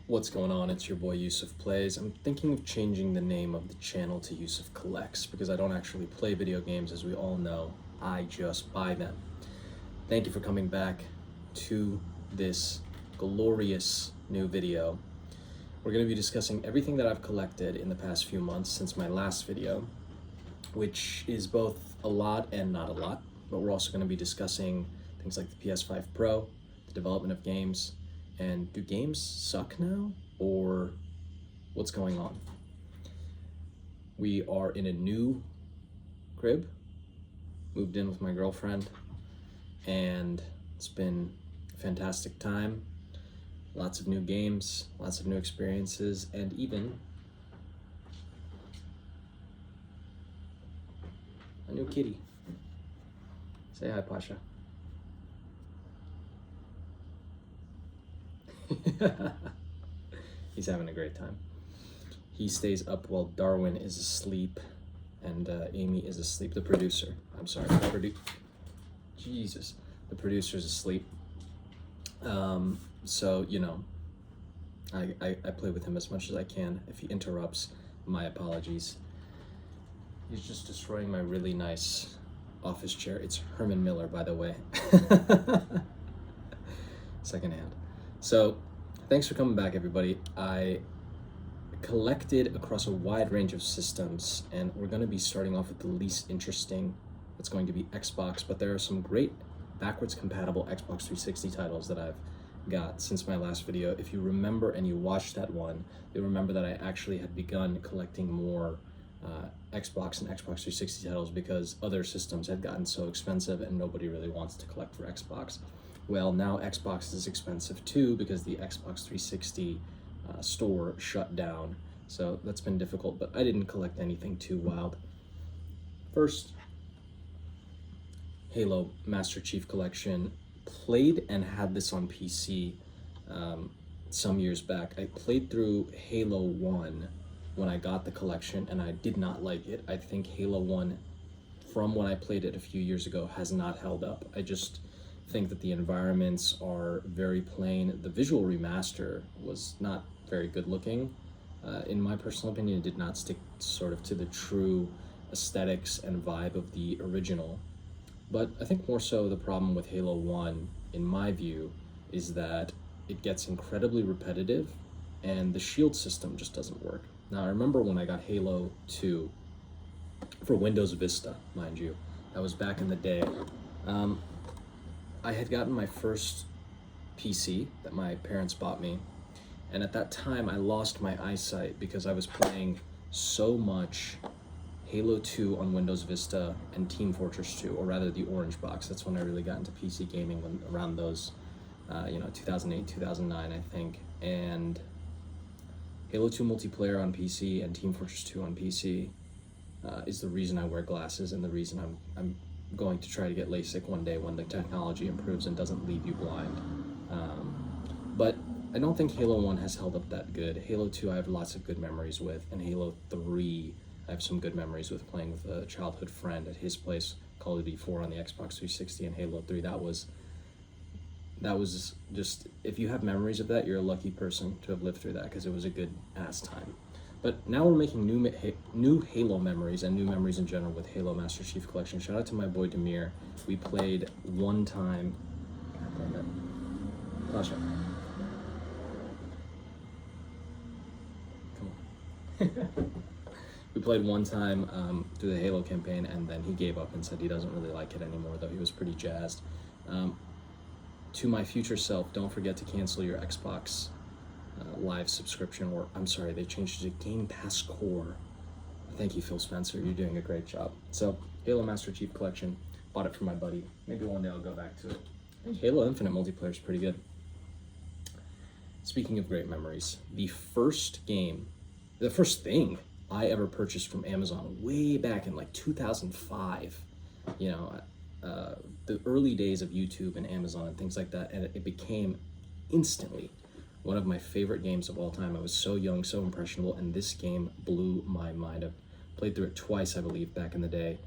What's going on? It's your boy YusofPlays. I'm thinking of changing the name of the channel to Yusuf Collects because I don't actually play video games, as we all know. I just buy them. Thank you for coming back to this glorious new video. We're going to be discussing everything that I've collected in the past few months since my last video, which is both a lot and not a lot, but we're also going to be discussing things like the PS5 Pro, the development of games, and do games suck now, or what's going on? We are in a new crib, moved in with my girlfriend, and it's been a fantastic time. Lots of new games, lots of new experiences, and even a new kitty. Say hi, Pasha. He's having a great time. He stays up while Darwin is asleep and Amy is asleep. The producer, I'm sorry, Jesus, the producer's asleep. So, you know, I play with him as much as I can. If he interrupts, my apologies. He's just destroying my really nice office chair. It's Herman Miller, by the way. Secondhand. So, thanks for coming back, everybody. I collected across a wide range of systems, and we're going to be starting off with the least interesting. It's going to be Xbox, but there are some great backwards compatible Xbox 360 titles that I've got since my last video. If you remember and you watched that one, you'll remember that I actually had begun collecting more Xbox and Xbox 360 titles because other systems had gotten so expensive and nobody really wants to collect for Xbox. Well, now Xbox is expensive too because the Xbox 360 store shut down. So that's been difficult, but I didn't collect anything too wild. First, Halo Master Chief Collection. Played and had this on PC some years back. I played through Halo 1 when I got the collection and I did not like it. I think Halo 1, from when I played it a few years ago, has not held up. I just think that the environments are very plain. The visual remaster was not very good looking. In my personal opinion, it did not stick sort of to the true aesthetics and vibe of the original. But I think more so the problem with Halo 1, in my view, is that it gets incredibly repetitive and the shield system just doesn't work. Now, I remember when I got Halo 2 for Windows Vista, mind you. That was back in the day. I had gotten my first PC that my parents bought me, and at that time I lost my eyesight because I was playing so much Halo 2 on Windows Vista and Team Fortress 2, or rather the orange box. That's when I really got into PC gaming, when around those, 2008, 2009, I think. And Halo 2 multiplayer on PC and Team Fortress 2 on PC is the reason I wear glasses and the reason I'm going to try to get LASIK one day when the technology improves and doesn't leave you blind. But I don't think Halo 1 has held up that good. Halo 2 I have lots of good memories with, and Halo 3 I have some good memories with playing with a childhood friend at his place, Call of Duty 4 on the Xbox 360 and Halo 3. That was just, if you have memories of that, you're a lucky person to have lived through that because it was a good ass time. But now we're making new Halo memories and new memories in general with Halo Master Chief Collection. Shout out to my boy Demir. We played one time. Pasha. Come on. We played one time through the Halo campaign, and then he gave up and said he doesn't really like it anymore, though he was pretty jazzed. To my future self, don't forget to cancel your Xbox Live subscription, or I'm sorry, they changed it to Game Pass Core. Thank you, Phil Spencer. You're doing a great job. So, Halo Master Chief Collection, bought it for my buddy. Maybe one day I'll go back to it. I think Halo Infinite multiplayer is pretty good. Speaking of great memories, the first thing I ever purchased from Amazon way back in like 2005, the early days of YouTube and Amazon and things like that, and it became instantly one of my favorite games of all time. I was so young, so impressionable, and this game blew my mind. I've played through it twice, I believe, back in the day,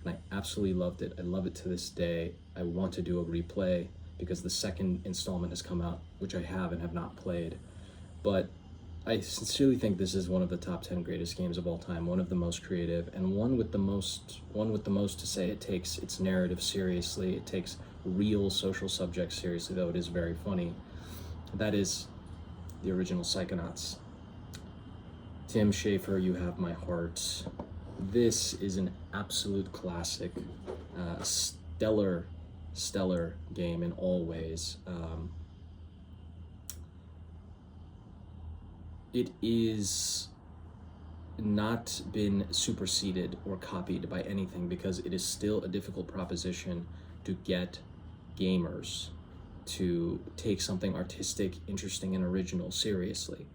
and I absolutely loved it. I love it to this day. I want to do a replay because the second installment has come out, which I have and have not played. but I sincerely think this is one of the top 10 greatest games of all time, one of the most creative, and one with the most to say. It takes its narrative seriously. It takes real social subjects seriously, though it is very funny. That is the original Psychonauts. Tim Schafer, you have my heart. This is an absolute classic, stellar game in all ways. It is not been superseded or copied by anything because it is still a difficult proposition to get gamers to take something artistic, interesting, and original seriously.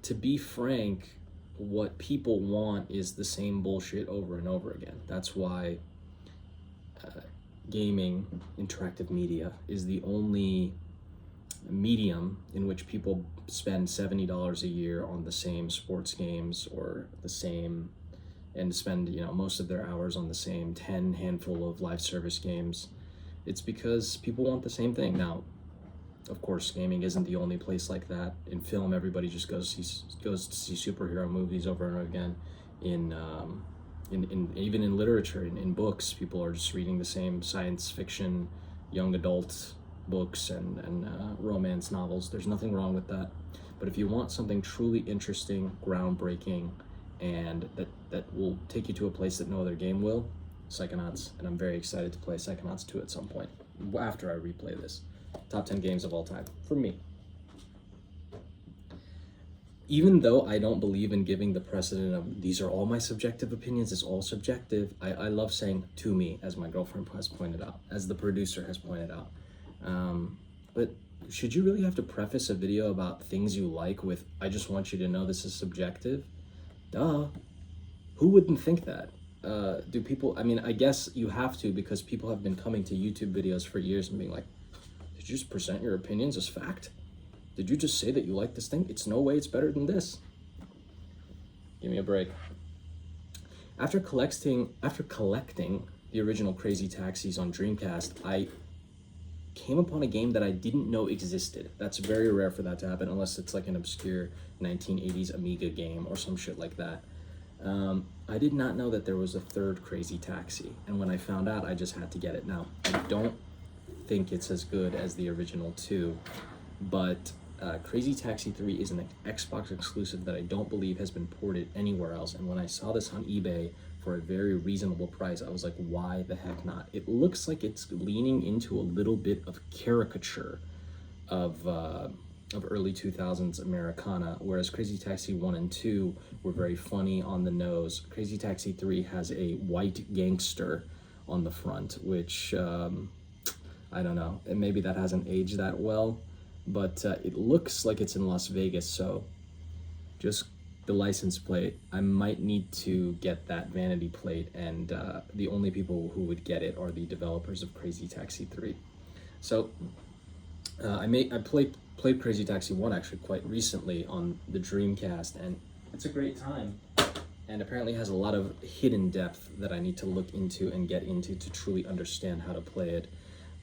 To be frank, what people want is the same bullshit over and over again. That's why gaming, interactive media, is the only medium in which people spend $70 a year on the same sports games or the same, and spend most of their hours on the same handful of live service games. It's because people want the same thing. Now, of course, gaming isn't the only place like that. In film, everybody just goes to see superhero movies over and over again. In even in literature, in books, people are just reading the same science fiction, young adult books and romance novels. There's nothing wrong with that. But if you want something truly interesting, groundbreaking, and that will take you to a place that no other game will, Psychonauts. And I'm very excited to play Psychonauts 2 at some point after I replay this. Top 10 games of all time for me. Even though I don't believe in giving the precedent of these are all my subjective opinions, it's all subjective, I love saying to me, as my girlfriend has pointed out, as the producer has pointed out. But should you really have to preface a video about things you like with, I just want you to know this is subjective? Duh. Who wouldn't think that? Do people, I mean, I guess you have to, because people have been coming to YouTube videos for years and being like, did you just present your opinions as fact? Did you just say that you like this thing? It's no way it's better than this. Give me a break. After collecting the original Crazy Taxis on Dreamcast, I came upon a game that I didn't know existed. That's very rare for that to happen, unless it's like an obscure 1980s Amiga game or some shit like that. I did not know that there was a third Crazy Taxi, and when I found out, I just had to get it. Now, I don't think it's as good as the original 2, but Crazy Taxi 3 is an Xbox exclusive that I don't believe has been ported anywhere else, and when I saw this on eBay for a very reasonable price, I was like, why the heck not? It looks like it's leaning into a little bit of caricature of early 2000s Americana, whereas Crazy Taxi 1 and 2 were very funny, on the nose. Crazy Taxi 3 has a white gangster on the front, which, I don't know, and maybe that hasn't aged that well, but it looks like it's in Las Vegas, so just the license plate, I might need to get that vanity plate, and the only people who would get it are the developers of Crazy Taxi 3. So I played Crazy Taxi 1 actually quite recently on the Dreamcast, and it's a great time, and apparently has a lot of hidden depth that I need to look into and get into to truly understand how to play it.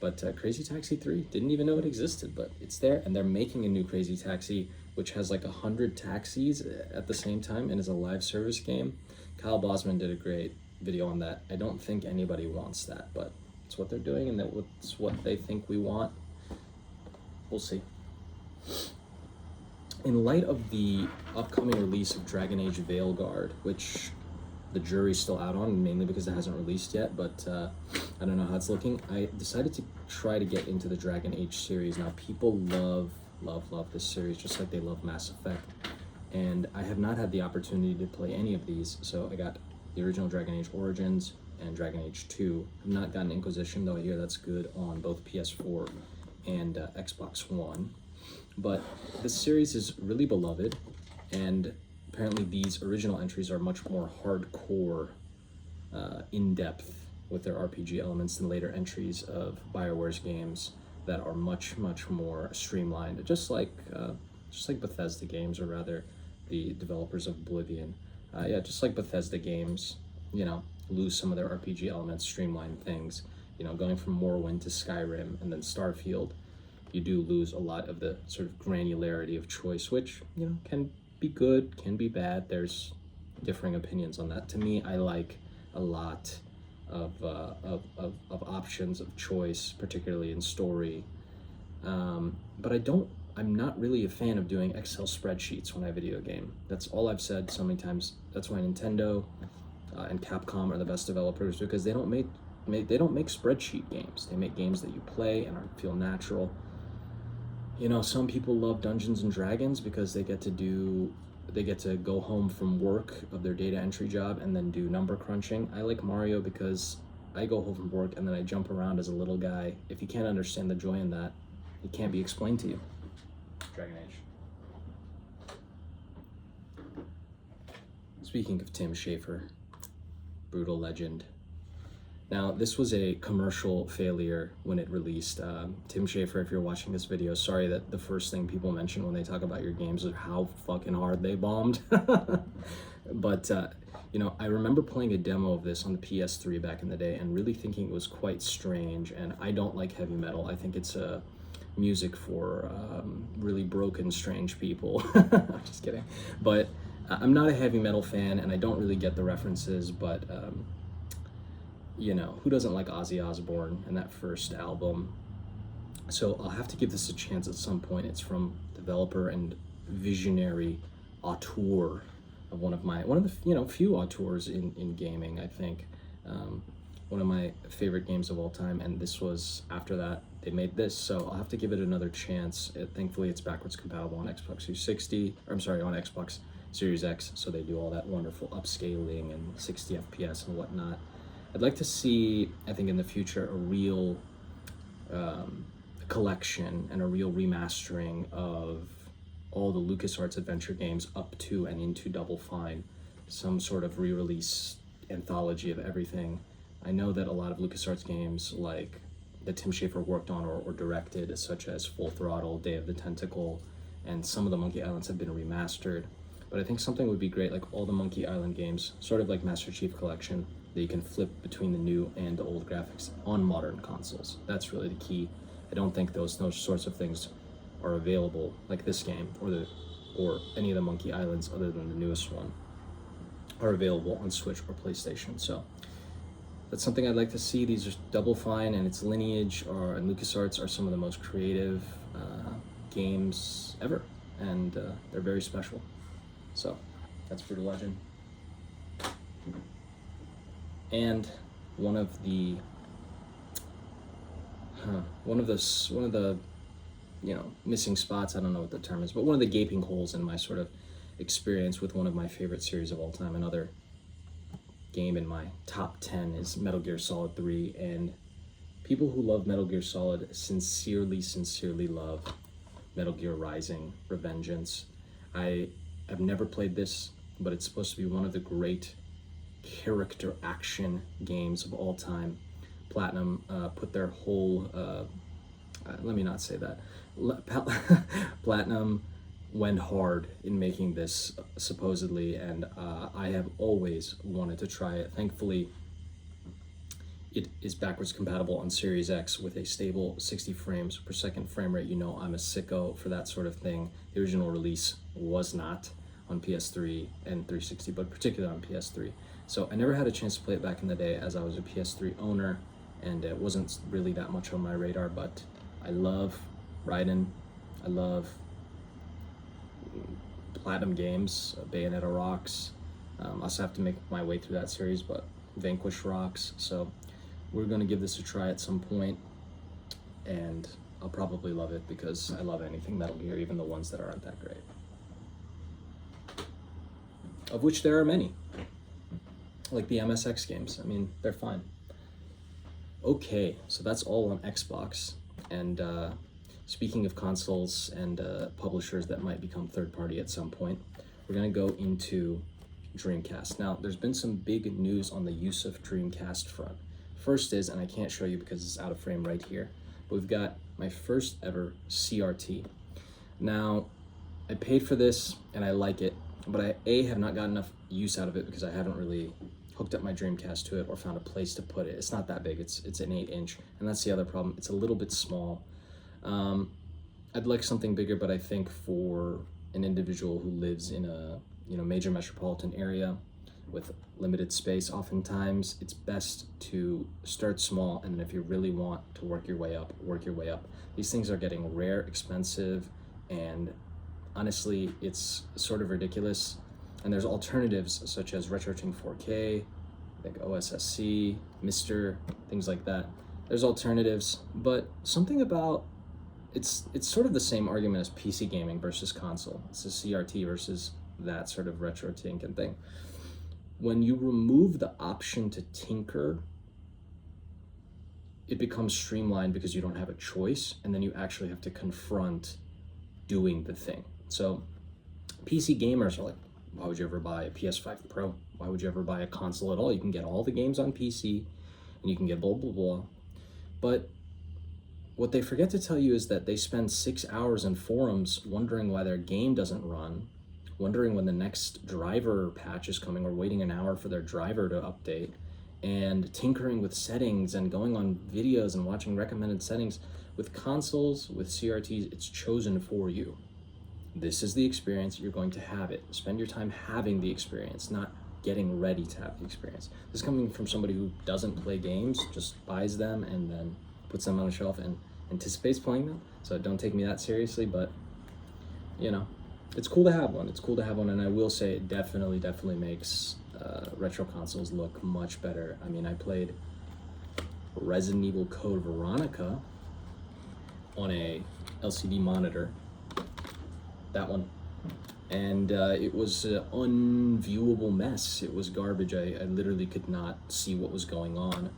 But Crazy Taxi 3, didn't even know it existed, but it's there, and they're making a new Crazy Taxi, which has like 100 taxis at the same time and is a live service game. Kyle Bosman did a great video on that. I don't think anybody wants that, but it's what they're doing, and that's what they think we want. We'll see. In light of the upcoming release of Dragon Age Veilguard, which the jury's still out on, mainly because it hasn't released yet, but I don't know how it's looking, I decided to try to get into the Dragon Age series. Now, people love this series, just like they love Mass Effect, and I have not had the opportunity to play any of these, so I got the original Dragon Age Origins and Dragon Age 2. I've not gotten Inquisition, though I hear that's good on both PS4 and Xbox One. But this series is really beloved, and apparently these original entries are much more hardcore, in-depth with their RPG elements than later entries of BioWare's games that are much more streamlined, just like Bethesda games, or rather the developers of Oblivion. Yeah, just like Bethesda games, lose some of their RPG elements, streamline things, going from Morrowind to Skyrim and then Starfield. you do lose a lot of the sort of granularity of choice, which, you know, can be good, can be bad. There's differing opinions on that. To me, I like a lot of options of choice, particularly in story. But I'm not really a fan of doing Excel spreadsheets when I video game. That's all I've said so many times. That's why Nintendo and Capcom are the best developers, because they don't make spreadsheet games. They make games that you play and feel natural. You know, some people love Dungeons and Dragons because they get to go home from work of their data entry job and then do number crunching. I like Mario because I go home from work and then I jump around as a little guy. If you can't understand the joy in that, it can't be explained to you. Dragon Age. Speaking of Tim Schafer, brutal legend. Now, this was a commercial failure when it released. Tim Schafer, if you're watching this video, sorry that the first thing people mention when they talk about your games is how fucking hard they bombed. But, you know, I remember playing a demo of this on the PS3 back in the day and really thinking it was quite strange. And I don't like heavy metal. I think it's music for really broken, strange people. I'm just kidding. But I'm not a heavy metal fan, and I don't really get the references, but you know, who doesn't like Ozzy Osbourne and that first album? So I'll have to give this a chance at some point. It's from developer and visionary auteur of one of the, you know, few auteurs in gaming, I think. One of my favorite games of all time, and this was after that they made this, so I'll have to give it another chance. Thankfully it's backwards compatible on Xbox 360, or I'm sorry, on Xbox Series X, so they do all that wonderful upscaling and 60 FPS and whatnot. I'd like to see, I think in the future, a real collection and a real remastering of all the LucasArts adventure games up to and into Double Fine, some sort of re-release anthology of everything. I know that a lot of LucasArts games, like that Tim Schafer worked on or directed, such as Full Throttle, Day of the Tentacle, and some of the Monkey Islands have been remastered. But I think something would be great, like all the Monkey Island games, sort of like Master Chief Collection, that you can flip between the new and the old graphics on modern consoles. That's really the key. I don't think those sorts of things are available, like this game or any of the Monkey Islands other than the newest one, are available on Switch or PlayStation. So that's something I'd like to see. These are Double Fine and its lineage and LucasArts are some of the most creative games ever, and they're very special. So that's Brutal Legend. And one of the you know, missing spots, I don't know what the term is, but one of the gaping holes in my sort of experience with one of my favorite series of all time, another game in my top 10, is Metal Gear Solid 3, and people who love Metal Gear Solid sincerely love Metal Gear Rising: Revengeance. I have never played this, but it's supposed to be one of the great character action games of all time. Platinum put their whole let me not say that. Platinum went hard in making this, supposedly, and I have always wanted to try it. Thankfully, it is backwards compatible on Series X with a stable 60 frames per second frame rate. You know I'm a sicko for that sort of thing. The original release was not on PS3 and 360, but particularly on PS3. So I never had a chance to play it back in the day, as I was a PS3 owner, and it wasn't really that much on my radar, but I love Raiden. I love Platinum games. Bayonetta rocks. I also have to make my way through that series, but Vanquish rocks. So we're going to give this a try at some point, and I'll probably love it because I love anything Metal Gear, even the ones that aren't that great, of which there are many, like the MSX games. I mean, they're fine. Okay, so that's all on Xbox. And speaking of consoles and publishers that might become third-party at some point, we're going to go into Dreamcast. Now, there's been some big news on the Yusuf Dreamcast front. First is, and I can't show you because it's out of frame right here, but we've got my first ever CRT. Now, I paid for this and I like it, but I have not got enough use out of it because I haven't really hooked up my Dreamcast to it or found a place to put it. It's not that big, it's an 8-inch, and that's the other problem. It's a little bit small. I'd like something bigger, but I think for an individual who lives in a major metropolitan area with limited space, oftentimes it's best to start small, and then if you really want to work your way up, work your way up. These things are getting rare, expensive, and honestly, it's sort of ridiculous. And there's alternatives such as RetroTing 4K, like OSSC, Mister, things like that. There's alternatives, but something about it's sort of the same argument as PC gaming versus console. It's a CRT versus that sort of retro tinking thing. When you remove the option to tinker, it becomes streamlined because you don't have a choice, and then you actually have to confront doing the thing. So PC gamers are like, why would you ever buy a PS5 Pro? Why would you ever buy a console at all? You can get all the games on PC, and you can get blah, blah, blah. But what they forget to tell you is that they spend 6 hours in forums wondering why their game doesn't run, wondering when the next driver patch is coming, or waiting an hour for their driver to update, and tinkering with settings and going on videos and watching recommended settings. With consoles, with CRTs, it's chosen for you. This is the experience, you're going to have it. Spend your time having the experience, not getting ready to have the experience. This is coming from somebody who doesn't play games, just buys them and then puts them on a shelf and anticipates playing them. So don't take me that seriously, but it's cool to have one. It's cool to have one, and I will say it definitely makes retro consoles look much better. I mean, I played Resident Evil Code Veronica on a LCD monitor, that one, and it was an unviewable mess. It was garbage. I literally could not see what was going on.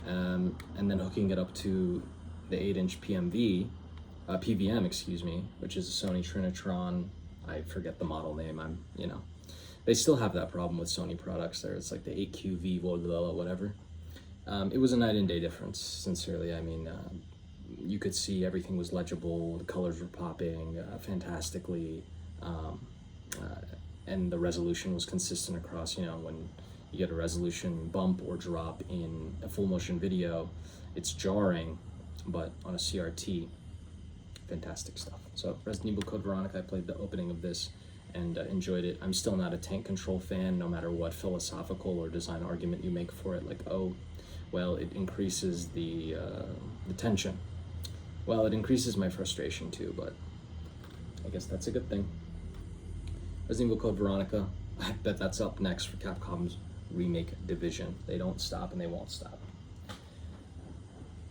And then hooking it up to the 8-inch PVM, excuse me, which is a Sony Trinitron. I forget the model name. They still have that problem with Sony products there. It's like the 8QV, whatever. It was a night and day difference, sincerely. I mean, you could see everything was legible, the colors were popping fantastically, and the resolution was consistent across. When you get a resolution bump or drop in a full motion video, it's jarring, but on a CRT, fantastic stuff. So Resident Evil Code Veronica, I played the opening of this and enjoyed it. I'm still not a tank control fan, no matter what philosophical or design argument you make for it, like, oh, well, it increases the tension. Well, it increases my frustration too, but I guess that's a good thing. Resident Evil Code Veronica, I bet that's up next for Capcom's remake division. They don't stop and they won't stop.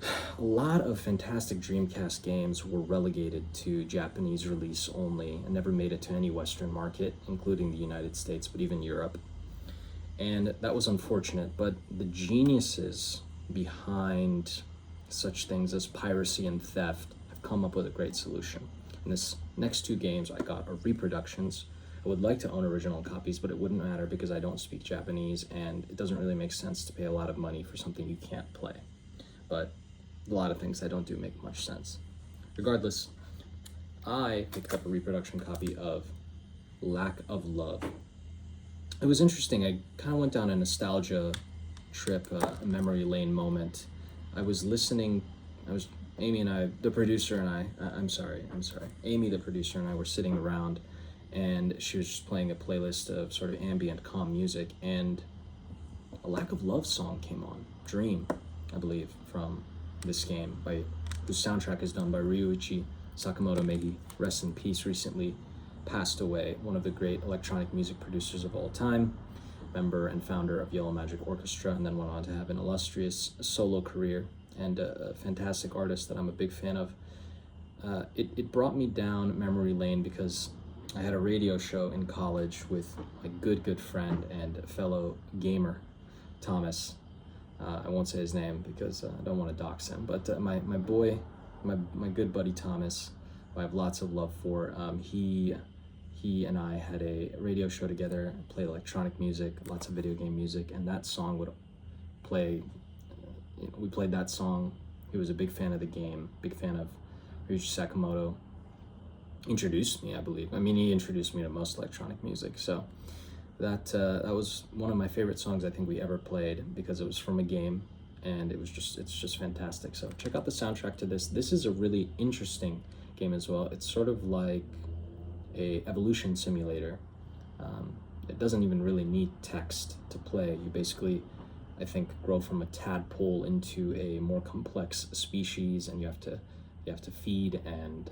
A lot of fantastic Dreamcast games were relegated to Japanese release only and never made it to any Western market, including the United States, but even Europe. And that was unfortunate, but the geniuses behind such things as piracy and theft have come up with a great solution. And this next two games I got are reproductions. I would like to own original copies, but it wouldn't matter because I don't speak Japanese, and it doesn't really make sense to pay a lot of money for something you can't play. But a lot of things I don't do make much sense. Regardless, I picked up a reproduction copy of Lack of Love. It was interesting. I kind of went down a nostalgia trip, a memory lane moment. Amy and I, the producer and I, Amy, the producer, and I were sitting around, and she was just playing a playlist of sort of ambient, calm music, and a Lack of Love song came on, Dream, I believe, from this game, whose soundtrack is done by Ryuichi Sakamoto. May he rest in peace. Recently passed away, one of the great electronic music producers of all time, member and founder of Yellow Magic Orchestra, and then went on to have an illustrious solo career, and a fantastic artist that I'm a big fan of. It brought me down memory lane because I had a radio show in college with my good friend and fellow gamer, Thomas. I won't say his name because I don't want to dox him, but my good buddy Thomas, who I have lots of love for, he and I had a radio show together, played electronic music, lots of video game music, and that song would play. We played that song. He was a big fan of the game, big fan of Ryuichi Sakamoto. Introduced me, I believe. I mean, he introduced me to most electronic music, so that was one of my favorite songs I think we ever played because it was from a game, and it's just fantastic. So check out the soundtrack to this. This is a really interesting game as well. It's sort of like a evolution simulator. It doesn't even really need text to play. You basically, I think, grow from a tadpole into a more complex species, and you have to feed and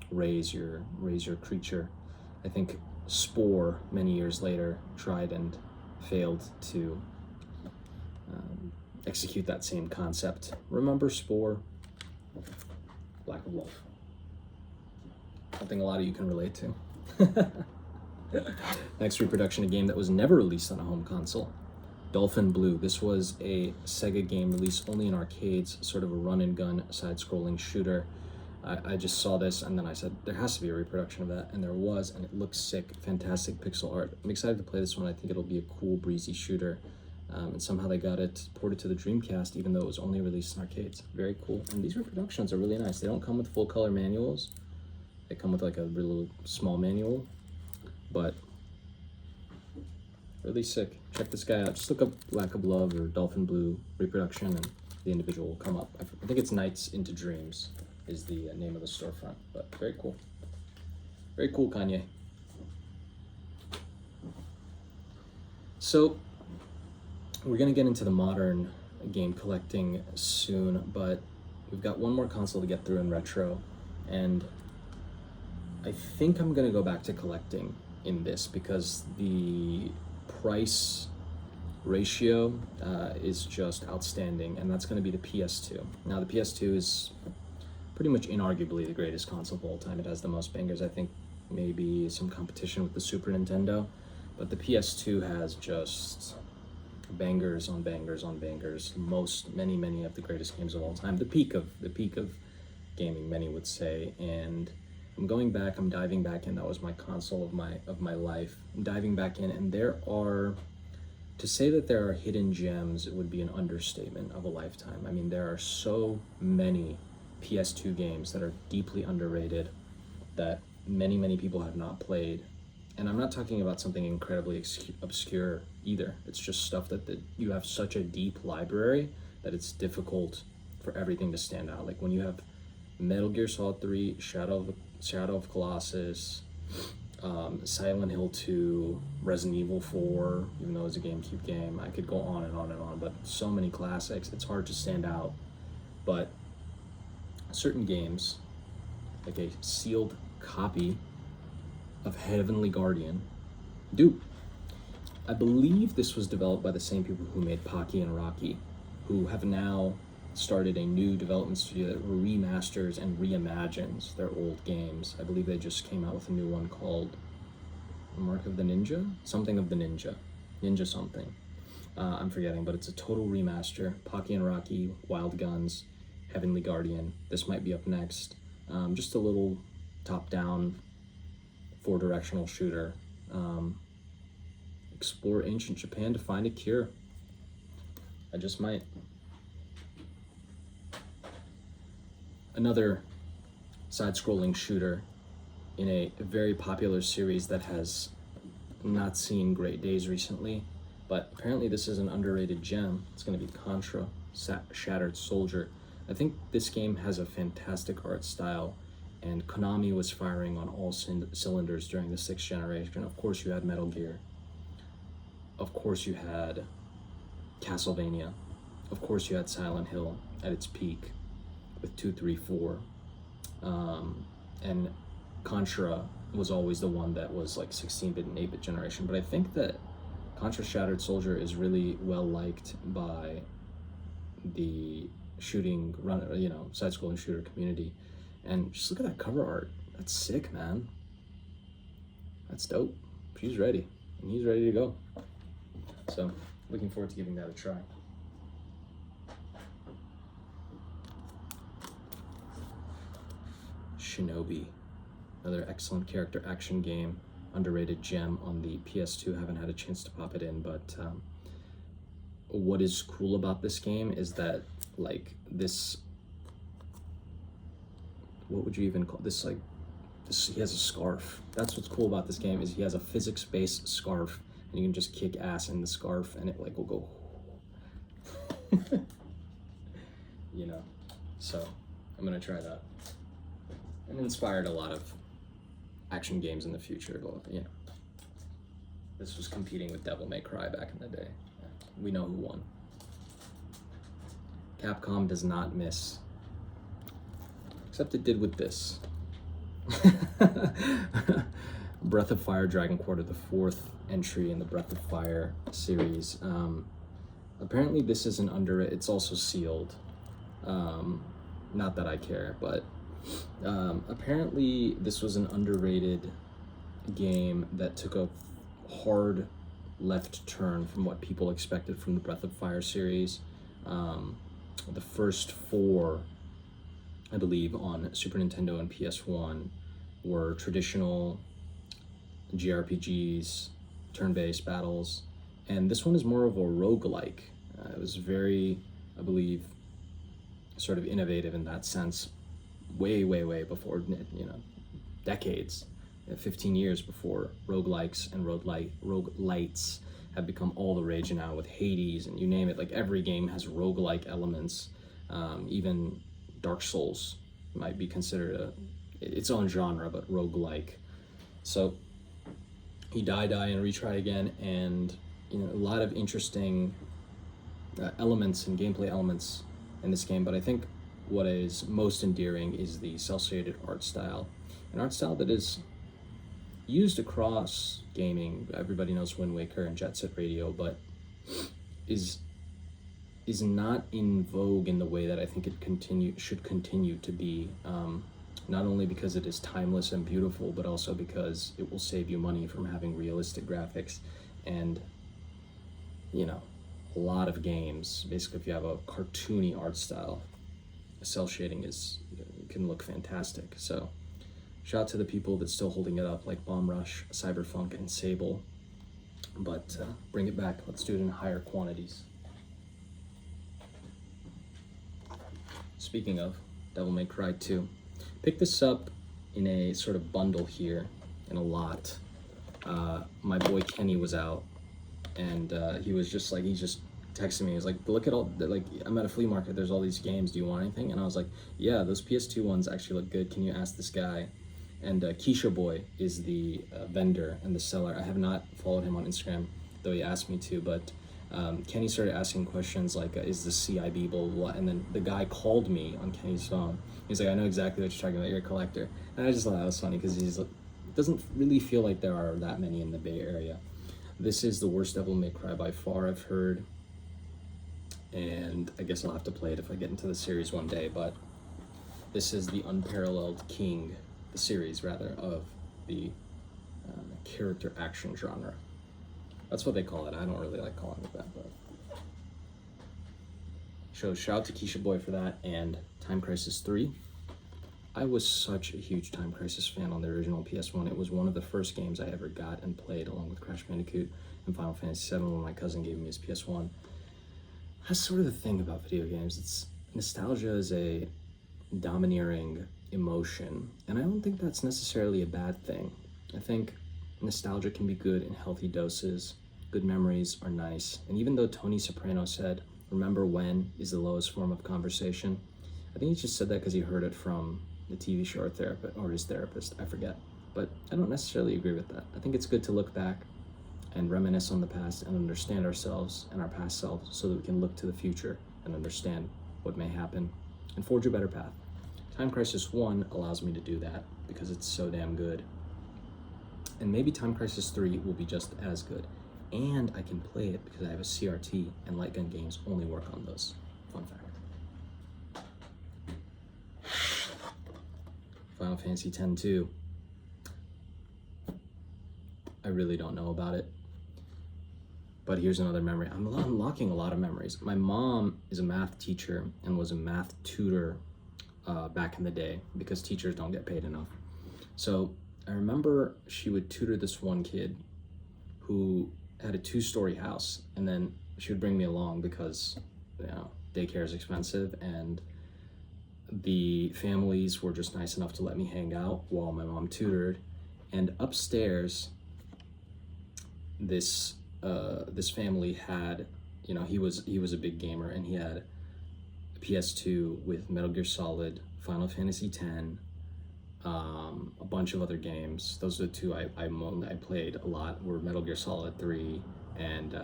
raise your creature. I think Spore, many years later, tried and failed to execute that same concept. Remember Spore? Lack of love. Something a lot of you can relate to. Next reproduction, a game that was never released on a home console. Dolphin Blue. This was a Sega game released only in arcades, sort of a run-and-gun side-scrolling shooter. I just saw this and then I said, there has to be a reproduction of that, and there was, and it looks sick. Fantastic pixel art. I'm excited to play this one. I think it'll be a cool, breezy shooter. And somehow they got it ported to the Dreamcast, even though it was only released in arcades. Very cool. And these reproductions are really nice. They don't come with full-color manuals. They come with like a really small manual, but really sick. Check this guy out. Just look up Lack of Love or Dolphin Blue reproduction and the individual will come up. I think it's Nights into Dreams is the name of the storefront, but very cool. Very cool, Kanye. So we're gonna get into the modern game collecting soon, but we've got one more console to get through in retro, and I think I'm gonna go back to collecting in this because the price ratio is just outstanding, and that's gonna be the PS2. Now the PS2 is pretty much inarguably the greatest console of all time. It has the most bangers. I think maybe some competition with the Super Nintendo, but the PS2 has just bangers on bangers on bangers. Many of the greatest games of all time. The peak of gaming, many would say. And I'm going back. I'm diving back in. That was my console of my life. I'm diving back in, and to say that there are hidden gems, it would be an understatement of a lifetime. I mean, there are so many PS2 games that are deeply underrated that many people have not played. And I'm not talking about something incredibly obscure either. It's just stuff that you have such a deep library that it's difficult for everything to stand out. Like when you have Metal Gear Solid 3, Shadow of Colossus, Silent Hill 2, Resident Evil 4, even though it's a GameCube game. I could go on and on and on, but so many classics, it's hard to stand out. But certain games, like a sealed copy of Heavenly Guardian, do. I believe this was developed by the same people who made Pocky and Rocky, who have now started a new development studio that remasters and reimagines their old games. I believe they just came out with a new one called Mark of the Ninja? Something of the Ninja. Ninja something. I'm forgetting, but it's a total remaster. Pocky and Rocky, Wild Guns, Heavenly Guardian. This might be up next. Just a little top-down, four-directional shooter. Explore ancient Japan to find a cure. I just might. Another side-scrolling shooter in a very popular series that has not seen great days recently, but apparently this is an underrated gem. It's going to be Contra Shattered Soldier. I think this game has a fantastic art style, and Konami was firing on all cylinders during the 6th generation. Of course you had Metal Gear. Of course you had Castlevania. Of course you had Silent Hill at its peak with 2, 3, 4. And Contra was always the one that was like 16-bit and 8-bit generation. But I think that Contra Shattered Soldier is really well liked by the side-scrolling shooter community. And just look at that cover art. That's sick, man. That's dope. She's ready, and he's ready to go. So, looking forward to giving that a try. Shinobi, another excellent character action game, underrated gem on the PS2. Haven't had a chance to pop it in, but what is cool about this game is that, like, this, what would you even call this, like, this, he has a scarf. That's what's cool about this game, is he has a physics-based scarf, and you can just kick ass in the scarf, and it, like, will go, you know, so I'm gonna try that. and inspired a lot of action games in the future. Well, you know, this was competing with Devil May Cry back in the day. We know who won. Capcom does not miss. Except it did with this. Breath of Fire Dragon Quarter, the 4th entry in the Breath of Fire series. Apparently this is an it's also sealed. Not that I care, but apparently this was an underrated game that took a hard left turn from what people expected from the Breath of Fire series. The first 4, I believe, on Super Nintendo and PS1 were traditional JRPGs, turn-based battles, and this one is more of a roguelike. It was very, I believe, sort of innovative in that sense, way before, you know, decades, 15 years before roguelikes and roguelites have become all the rage now with Hades and you name it. Like every game has roguelike elements. Even Dark Souls might be considered its own genre, but roguelike. So he die and retry again, and you know, a lot of interesting elements and gameplay elements in this game. But I think what is most endearing is the cel-shaded art style, an art style that is used across gaming. Everybody knows Wind Waker and Jet Set Radio, but is not in vogue in the way that I think it should continue to be. Not only because it is timeless and beautiful, but also because it will save you money from having realistic graphics. And, you know, a lot of games, basically if you have a cartoony art style, cel shading can look fantastic. So shout out to the people that's still holding it up, like Bomb Rush, Cyberpunk, and Sable. But bring it back. Let's do it in higher quantities. Speaking of Devil May Cry 2, pick this up in a sort of bundle here in a lot. My boy Kenny was out, and he just texted me. He was like, look at all, like, I'm at a flea market, there's all these games, do you want anything? And I was like, yeah, those PS2 ones actually look good, can you ask this guy? And Keisha Boy is the vendor and the seller. I have not followed him on Instagram, though he asked me to, but Kenny started asking questions like, is this CIB, blah, blah, blah, and then the guy called me on Kenny's phone. He's like, I know exactly what you're talking about, you're a collector. And I just thought that was funny, because it doesn't really feel like there are that many in the Bay Area. This is the worst Devil May Cry by far, I've heard, and I guess I'll have to play it if I get into the series one day, but this is the unparalleled king, the series rather, of the character action genre. That's what they call it. I don't really like calling it that, but shout out to Keisha Boy for that, and Time Crisis 3. I was such a huge Time Crisis fan on the original PS1. It was one of the first games I ever got and played, along with Crash Bandicoot and Final Fantasy VII when my cousin gave me his PS1. That's sort of the thing about video games. Nostalgia is a domineering emotion, and I don't think that's necessarily a bad thing. I think nostalgia can be good in healthy doses. Good memories are nice, and even though Tony Soprano said, "Remember when is the lowest form of conversation," I think he just said that because he heard it from the TV show or his therapist, I forget. But I don't necessarily agree with that. I think it's good to look back and reminisce on the past and understand ourselves and our past selves so that we can look to the future and understand what may happen and forge a better path. Time Crisis 1 allows me to do that because it's so damn good. And maybe Time Crisis 3 will be just as good. And I can play it because I have a CRT, and light gun games only work on those. Fun fact. Final Fantasy X-2. I really don't know about it. But here's another memory. I'm unlocking a lot of memories. My mom is a math teacher and was a math tutor back in the day because teachers don't get paid enough. So I remember she would tutor this one kid who had a 2-story house, and then she would bring me along because, you know, daycare is expensive, and the families were just nice enough to let me hang out while my mom tutored. And upstairs, this family had, you know, he was a big gamer, and he had a PS2 with Metal Gear Solid, Final Fantasy X, a bunch of other games. Those are the two I played a lot, were Metal Gear Solid 3 and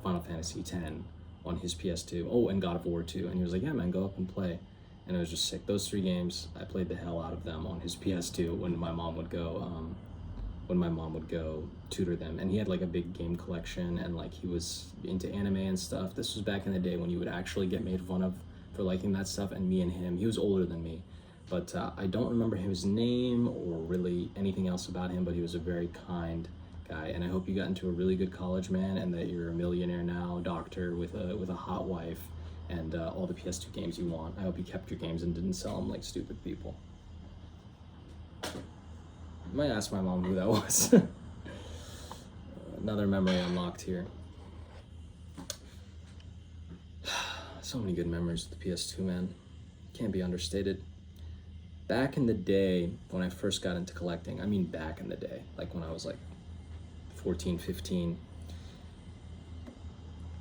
Final Fantasy 10 on his PS2. Oh, and God of War 2. And he was like, yeah, man, go up and play. And it was just sick. Those 3 games, I played the hell out of them on his PS2 when my mom would go tutor them. And he had like a big game collection, and like he was into anime and stuff. This was back in the day when you would actually get made fun of for liking that stuff. And me and him, he was older than me, but I don't remember his name or really anything else about him, but he was a very kind guy. And I hope you got into a really good college, man, and that you're a millionaire now, doctor with a hot wife, and all the PS2 games you want. I hope you kept your games and didn't sell them like stupid people. I might ask my mom who that was. Another memory unlocked here. So many good memories with the PS2, man. Can't be understated. Back in the day, when I first got into collecting, I mean back in the day, like when I was like 14, 15,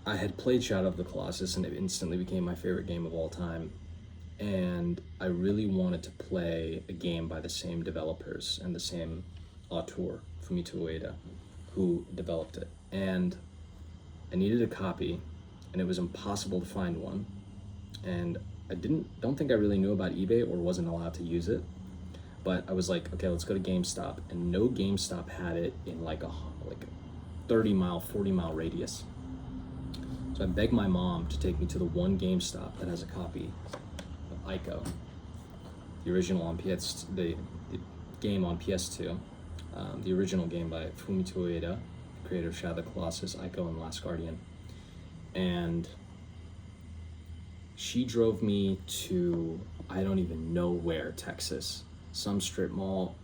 I had played Shadow of the Colossus, and it instantly became my favorite game of all time. And I really wanted to play a game by the same developers and the same auteur, Fumito Ueda, who developed it. And I needed a copy, and it was impossible to find one. And I don't think I really knew about eBay or wasn't allowed to use it. But I was like, okay, let's go to GameStop. And no GameStop had it in like a 30-mile, 40-mile radius. So I begged my mom to take me to the one GameStop that has a copy of Ico, the original on the game on PS2, the original game by Fumito Ueda, creator of Shadow of the Colossus, Ico, and Last Guardian. And she drove me to, I don't even know where, Texas, some strip mall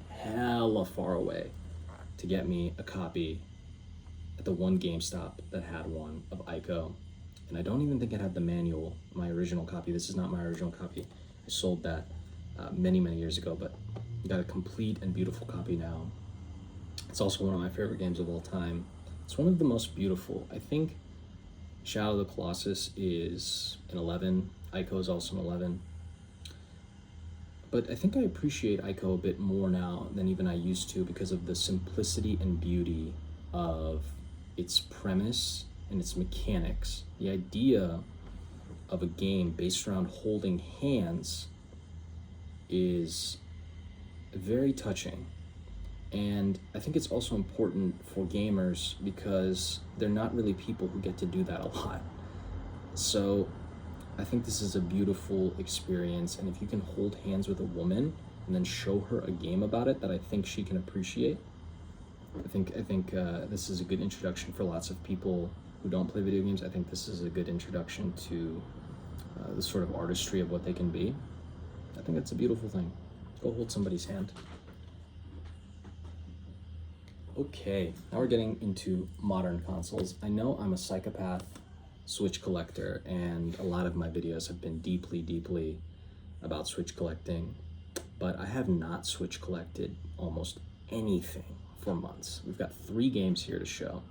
hella far away, to get me a copy at the one GameStop that had one of Ico. And I don't even think it had the manual, my original copy. This is not my original copy. I sold that many, many years ago, but I got a complete and beautiful copy now. It's also one of my favorite games of all time. It's one of the most beautiful. I think Shadow of the Colossus is an 11. Ico is also an 11. But I think I appreciate Ico a bit more now than even I used to, because of the simplicity and beauty of its premise and its mechanics. The idea of a game based around holding hands is very touching. And I think it's also important for gamers because they're not really people who get to do that a lot. So I think this is a beautiful experience, and if you can hold hands with a woman and then show her a game about it that I think she can appreciate, I think this is a good introduction for lots of people who don't play video games. I think this is a good introduction to the sort of artistry of what they can be. I think it's a beautiful thing. Go hold somebody's hand. Okay, now we're getting into modern consoles. I know I'm a psychopath Switch collector, and a lot of my videos have been deeply about Switch collecting, but I have not Switch collected almost anything for months. We've got 3 games here to show,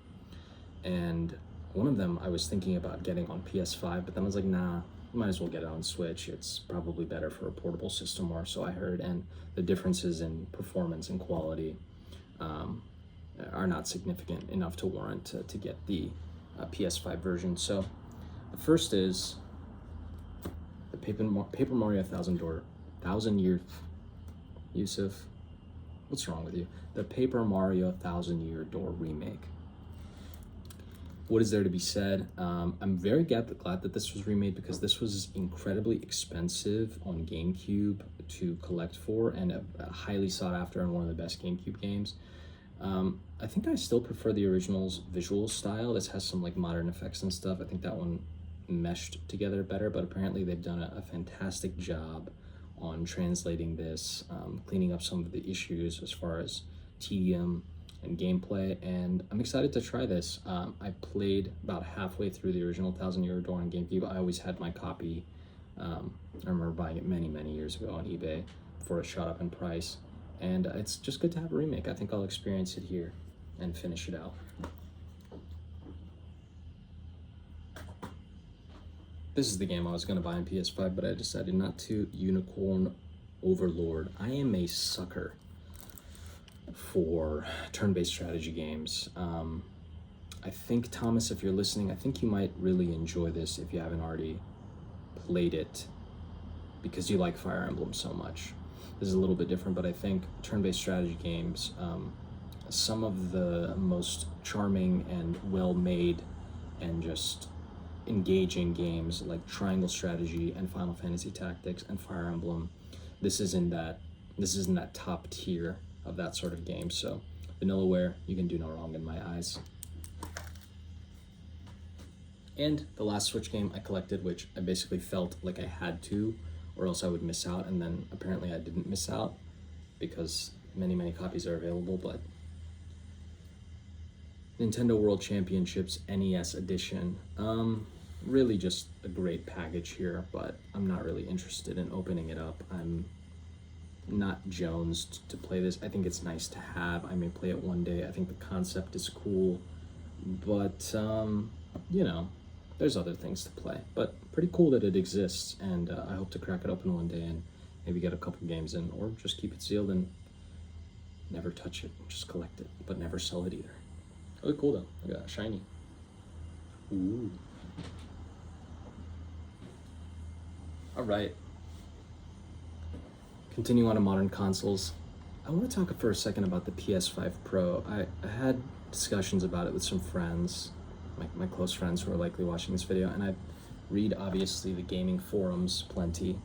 and one of them I was thinking about getting on PS5, but then I was like, nah, might as well get it on Switch. It's probably better for a portable system, or so I heard, and the differences in performance and quality are not significant enough to warrant to get the PS5 version. So the first is the Paper Mario Thousand Year Yusuf, what's wrong with you? The Paper Mario Thousand Year Door remake. What is there to be said? I'm very glad that this was remade, because this was incredibly expensive on GameCube to collect for, and a highly sought after and one of the best GameCube games. I think I still prefer the original's visual style. This has some like modern effects and stuff. I think that one meshed together better, but apparently they've done a fantastic job on translating this, cleaning up some of the issues as far as tedium and gameplay, and I'm excited to try this. I played about halfway through the original Thousand Year Door on GameCube. I always had my copy. I remember buying it many years ago on eBay before it shot up in price, and it's just good to have a remake. I think I'll experience it here and finish it out. This is the game I was going to buy on PS5, but I decided not to. Unicorn overlord. I am a sucker for turn-based strategy games. I think, Thomas, if you're listening, I think you might really enjoy this if you haven't already played it, because you like Fire Emblem so much. This is a little bit different, but I think turn-based strategy games, some of the most charming and well-made and just engaging games like Triangle Strategy and Final Fantasy Tactics and Fire Emblem, this is in that top tier of that sort of game. So Vanillaware, you can do no wrong in my eyes. And the last Switch game I collected, which I basically felt like I had to, or else I would miss out, and then apparently I didn't miss out because many copies are available, but Nintendo World Championships NES Edition. Really just a great package here, but I'm not really interested in opening it up. I'm not jonesed to play this. I think it's nice to have. I may play it one day. I think the concept is cool, but you know, there's other things to play. But pretty cool that it exists, and I hope to crack it open one day and maybe get a couple games in, or just keep it sealed and never touch it, just collect it, but never sell it either. Oh, cool though. Look at that, shiny. Ooh. All right. Continue on to modern consoles. I want to talk for a second about the PS5 Pro. I had discussions about it with some friends, my close friends who are likely watching this video, and I read, obviously, the gaming forums plenty.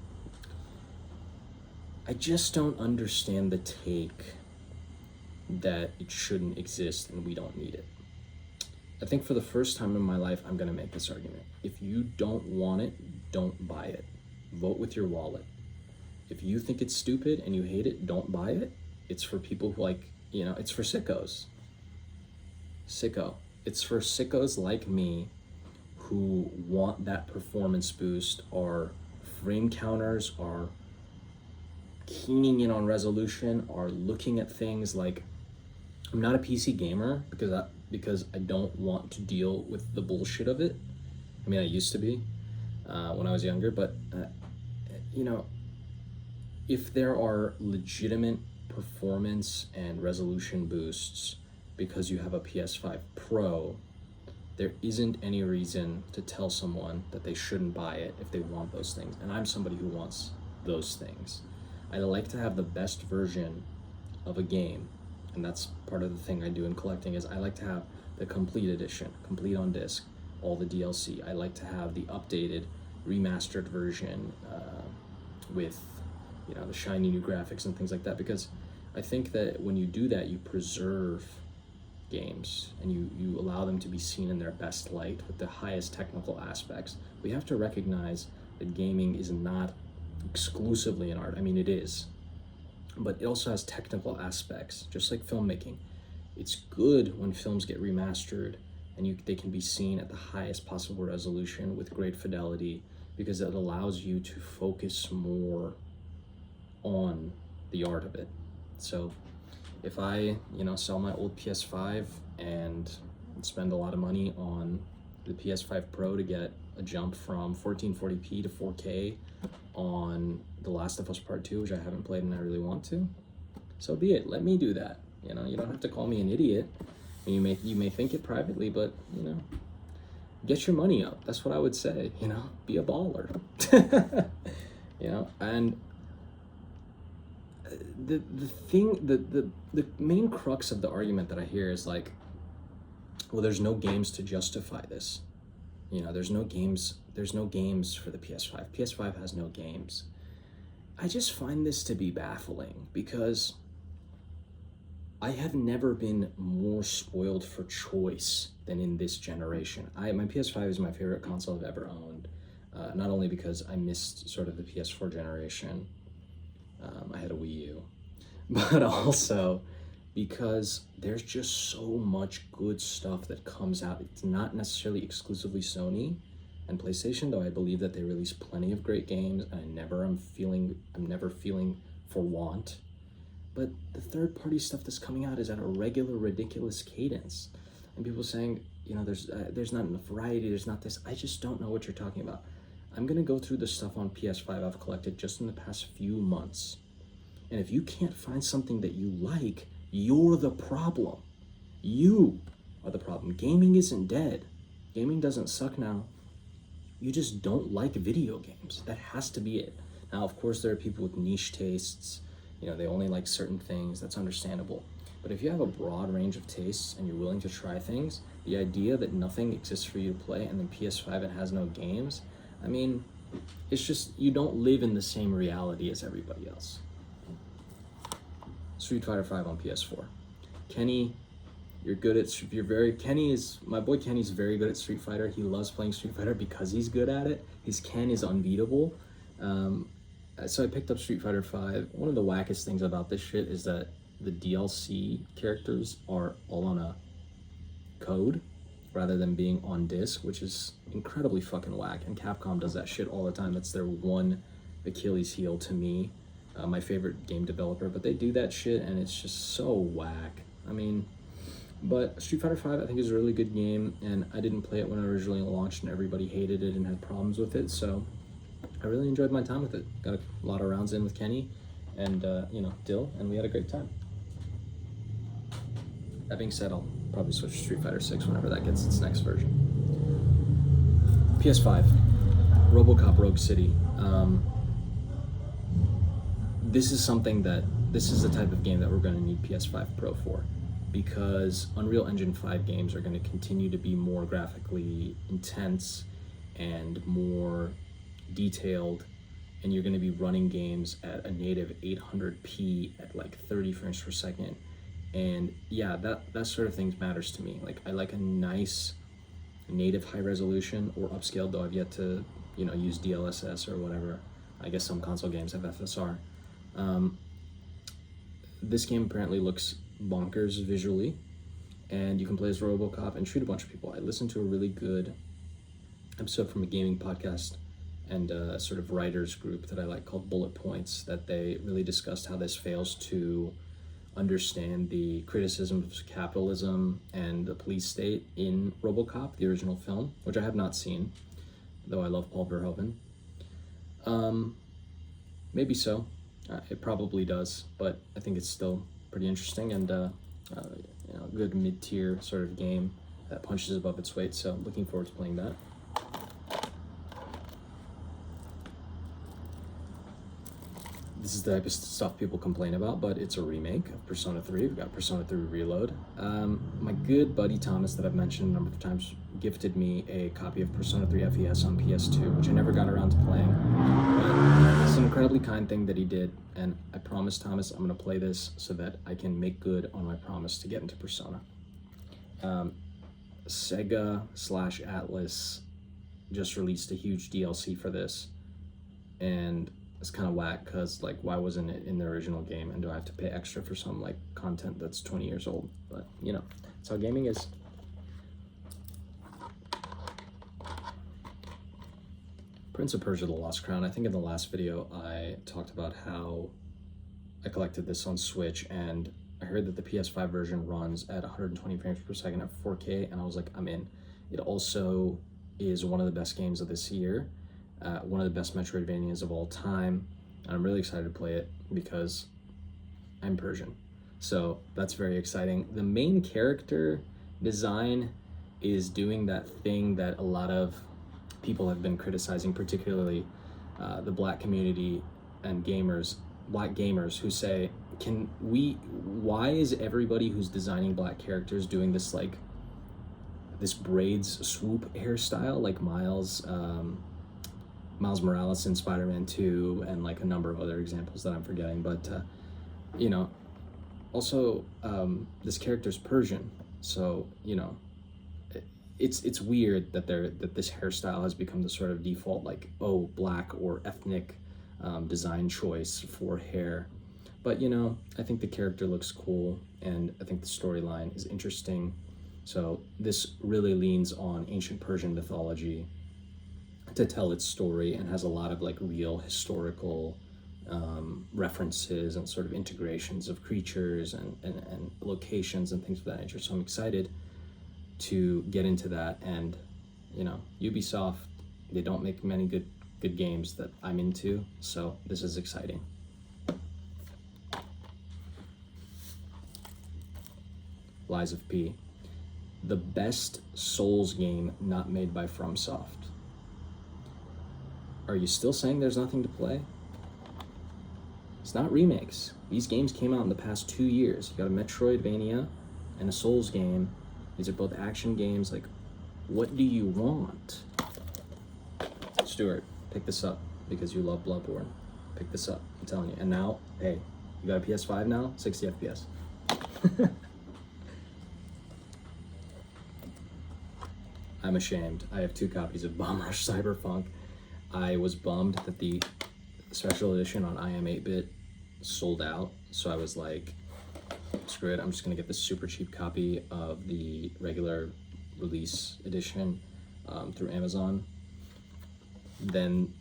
I just don't understand the take that it shouldn't exist and we don't need it. I think for the first time in my life, I'm going to make this argument. If you don't want it, don't buy it. Vote with your wallet. If you think it's stupid and you hate it, don't buy it. It's for people who it's for sickos. Sicko. It's for sickos like me who want that performance boost, are frame counters, are keying in on resolution, are looking at things like, I'm not a PC gamer because I don't want to deal with the bullshit of it. I mean, I used to be when I was younger, but if there are legitimate performance and resolution boosts because you have a PS5 Pro, there isn't any reason to tell someone that they shouldn't buy it if they want those things. And I'm somebody who wants those things. I like to have the best version of a game, and that's part of the thing I do in collecting, is I like to have the complete edition, complete on disc, all the DLC. I like to have the updated, remastered version with the shiny new graphics and things like that, because I think that when you do that, you preserve games and you allow them to be seen in their best light with the highest technical aspects. We have to recognize that gaming is not exclusively an art. I mean, it is, but it also has technical aspects, just like filmmaking. It's good when films get remastered and they can be seen at the highest possible resolution with great fidelity, because it allows you to focus more on the art of it. So if I sell my old PS5 and spend a lot of money on the PS5 Pro to get a jump from 1440p to 4K on The Last of Us Part 2, which I haven't played and I really want to, so be it. Let me do that. You don't have to call me an idiot. You may think it privately, but get your money up. That's what I would say. Be a baller. And the main crux of the argument that I hear is like, well, there's no games to justify this. There's no games for the PS5. PS5 has no games. I just find this to be baffling, because I have never been more spoiled for choice than in this generation. My PS5 is my favorite console I've ever owned, not only because I missed sort of the PS4 generation, I had a Wii U, but also because there's just so much good stuff that comes out. It's not necessarily exclusively Sony and PlayStation, though I believe that they release plenty of great games, and I'm never feeling for want. But the third-party stuff that's coming out is at a regular, ridiculous cadence, and people saying, there's not enough variety, there's not this. I just don't know what you're talking about. I'm gonna go through the stuff on PS5 I've collected just in the past few months, And if you can't find something that you like, you're the problem. You are the problem. Gaming isn't dead. Gaming doesn't suck now. You just don't like video games. That has to be it. Now, of course, there are people with niche tastes. You know, they only like certain things. That's understandable. But if you have a broad range of tastes and you're willing to try things, the idea that nothing exists for you to play and then PS5 it has no games, I mean, it's just, you don't live in the same reality as everybody else. Street Fighter 5 on PS4. Kenny, my boy Kenny's very good at Street Fighter. He loves playing Street Fighter because he's good at it. His Ken is unbeatable. So I picked up Street Fighter 5. One of the wackest things about this shit is that the DLC characters are all on a code rather than being on disc, which is incredibly fucking whack. And Capcom does that shit all the time. That's their one Achilles heel to me. My favorite game developer, but they do that shit and it's just so whack. I mean, but Street Fighter 5 I think is a really good game, and I didn't play it when it originally launched and everybody hated it and had problems with it, so I really enjoyed my time with it. Got a lot of rounds in with Kenny and Dill, and we had a great time. That being said, I'll probably switch to Street Fighter 6 whenever that gets its next version. PS5, RoboCop Rogue City. This is the type of game that we're going to need PS5 Pro for, because Unreal Engine 5 games are going to continue to be more graphically intense and more detailed, and you're going to be running games at a native 800p at like 30 frames per second. And yeah, that sort of thing matters to me. Like, I like a nice native high resolution or upscaled, though I've yet to use DLSS or whatever. I guess some console games have FSR. This game apparently looks bonkers visually, and you can play as RoboCop and shoot a bunch of people. I listened to a really good episode from a gaming podcast and a sort of writers group that I like called Bullet Points, that they really discussed how this fails to understand the criticism of capitalism and the police state in RoboCop, the original film, which I have not seen, though I love Paul Verhoeven. Maybe so. It probably does, but I think it's still pretty interesting and a good mid-tier sort of game that punches above its weight, so looking forward to playing that. This is the type of stuff people complain about, but it's a remake of Persona 3. We've got Persona 3 Reload. My good buddy Thomas, that I've mentioned a number of times, gifted me a copy of Persona 3 FES on PS2, which I never got around to playing. But it's an incredibly kind thing that he did, and I promised Thomas I'm going to play this so that I can make good on my promise to get into Persona. Sega/Atlas just released a huge DLC for this, and it's kind of whack because, like, why wasn't it in the original game, and do I have to pay extra for some like content that's 20 years old? But that's how gaming is. Prince of Persia: The Lost Crown. I think in the last video I talked about how I collected this on Switch, and I heard that the PS5 version runs at 120 frames per second at 4K, and I was like, I'm in. It also is one of the best games of this year. One of the best Metroidvanias of all time, and I'm really excited to play it because I'm Persian, so that's very exciting. The main character design is doing that thing that a lot of people have been criticizing, particularly the black community and black gamers who say, why is everybody who's designing black characters doing this, like, this braids swoop hairstyle like Miles Morales in Spider-Man 2, and like a number of other examples that I'm forgetting, but also this character's Persian, so it's weird that this hairstyle has become the sort of default, like, black or ethnic design choice for hair. But I think the character looks cool, and I think the storyline is interesting. So this really leans on ancient Persian mythology to tell its story, and has a lot of like real historical references and sort of integrations of creatures and locations and things of that nature. So I'm excited to get into that. And Ubisoft, they don't make many good games that I'm into, so this is exciting. Lies of P, the best Souls game not made by FromSoft. Are you still saying there's nothing to play? It's not remakes. These games came out in the past 2 years. You got a Metroidvania and a Souls game. These are both action games. Like, what do you want? Stuart, pick this up because you love Bloodborne. Pick this up, I'm telling you. And now, hey, you got a PS5 now? 60 FPS. I'm ashamed. I have 2 copies of Bomb Rush Cyberpunk. I was bummed that the special edition on IM8-bit sold out, so I was like, screw it, I'm just gonna get this super cheap copy of the regular release edition through Amazon. Then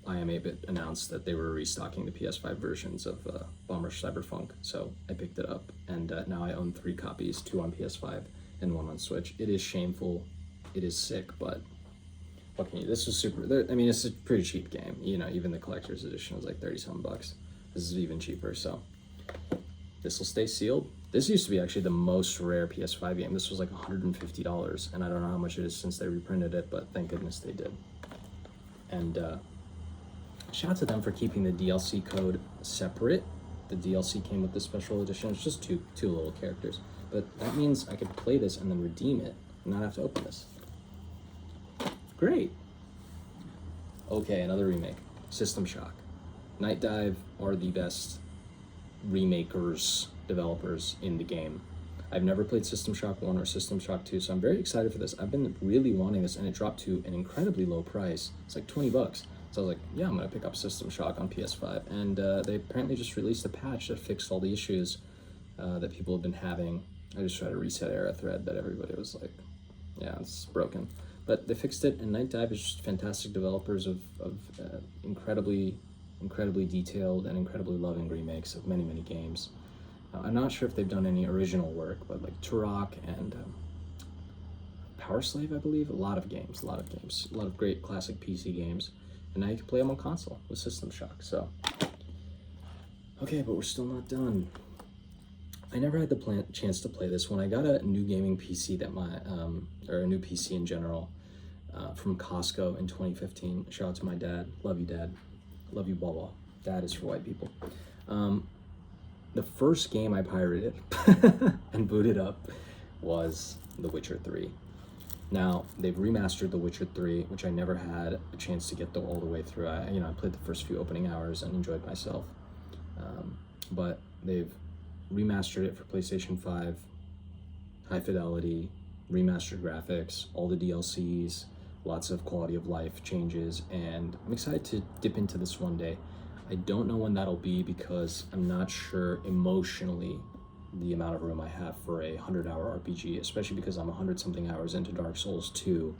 IM8-bit announced that they were restocking the PS5 versions of Bomb Rush Cyberpunk, so I picked it up, and now I own 3 copies, 2 on PS5 and 1 on Switch. It is shameful, it is sick, but what can you, this was super, I mean, it's a pretty cheap game, you know, even the collector's edition was like 30-something bucks. This is even cheaper, so this will stay sealed. This used to be actually the most rare PS5 game. This was like $150, and I don't know how much it is since they reprinted it, but thank goodness they did. And shout out to them for keeping the DLC code separate. The DLC came with the special edition. It's just two little characters, but that means I could play this and then redeem it and not have to open this. Great. Okay, another remake, System Shock. Night Dive are the best remakers, developers in the game. I've never played System Shock 1 or System Shock 2, so I'm very excited for this. I've been really wanting this, and it dropped to an incredibly low price. It's like 20 bucks. So I was like, yeah, I'm gonna pick up System Shock on PS5. And they apparently just released a patch that fixed all the issues that people have been having. I just tried to reset era thread that everybody was like, yeah, it's broken. But they fixed it, and Night Dive is just fantastic developers of incredibly detailed and incredibly loving remakes of many, many games. I'm not sure if they've done any original work, but like Turok and Power Slave, I believe, a lot of games, a lot of great classic PC games, and now you can play them on console with System Shock. So, okay, but we're still not done. I never had the chance to play this. When I got a new gaming PC that or a new PC in general, from Costco in 2015. Shout out to my dad. Love you, Dad. Love you, Baba. Dad is for white people. The first game I pirated and booted up was The Witcher 3. Now, they've remastered The Witcher 3, which I never had a chance to get all the way through. I played the first few opening hours and enjoyed myself. But they've remastered it for PlayStation 5, high fidelity, remastered graphics, all the DLCs, lots of quality of life changes, and I'm excited to dip into this one day. I don't know when that'll be because I'm not sure emotionally the amount of room I have for a 100-hour RPG, especially because I'm 100-something hours into Dark Souls 2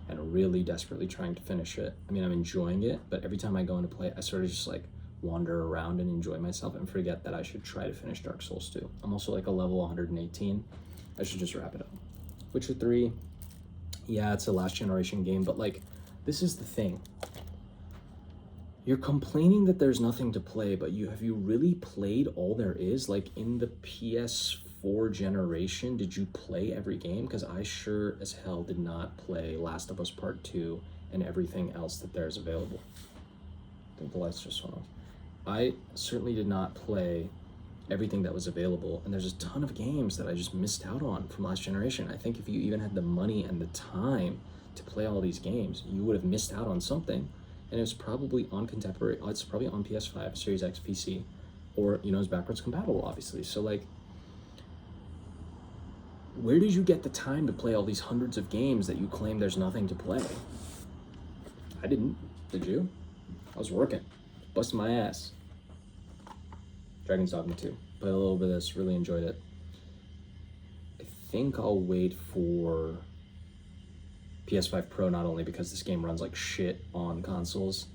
and really desperately trying to finish it. I mean, I'm enjoying it, but every time I go into play, I sort of just like wander around and enjoy myself and forget that I should try to finish Dark Souls 2. I'm also like a level 118. I should just wrap it up. Witcher 3, yeah, it's a last generation game, but like, this is the thing. You're complaining that there's nothing to play, but have you really played all there is? Like in the PS4 generation, did you play every game? Because I sure as hell did not play Last of Us Part 2 and everything else that there's available. I think the lights just went off. I certainly did not play everything that was available, and there's a ton of games that I just missed out on from last generation. I think if you even had the money and the time to play all these games, you would have missed out on something, and it was probably on contemporary, it's probably on PS5, Series X, PC, or, you know, it's backwards compatible, obviously. So like, where did you get the time to play all these hundreds of games that you claim there's nothing to play? I didn't. Did you? I was working, busting my ass. Dragon's Dogma 2. Played a little bit of this, really enjoyed it. I think I'll wait for PS5 Pro, not only because this game runs like shit on consoles,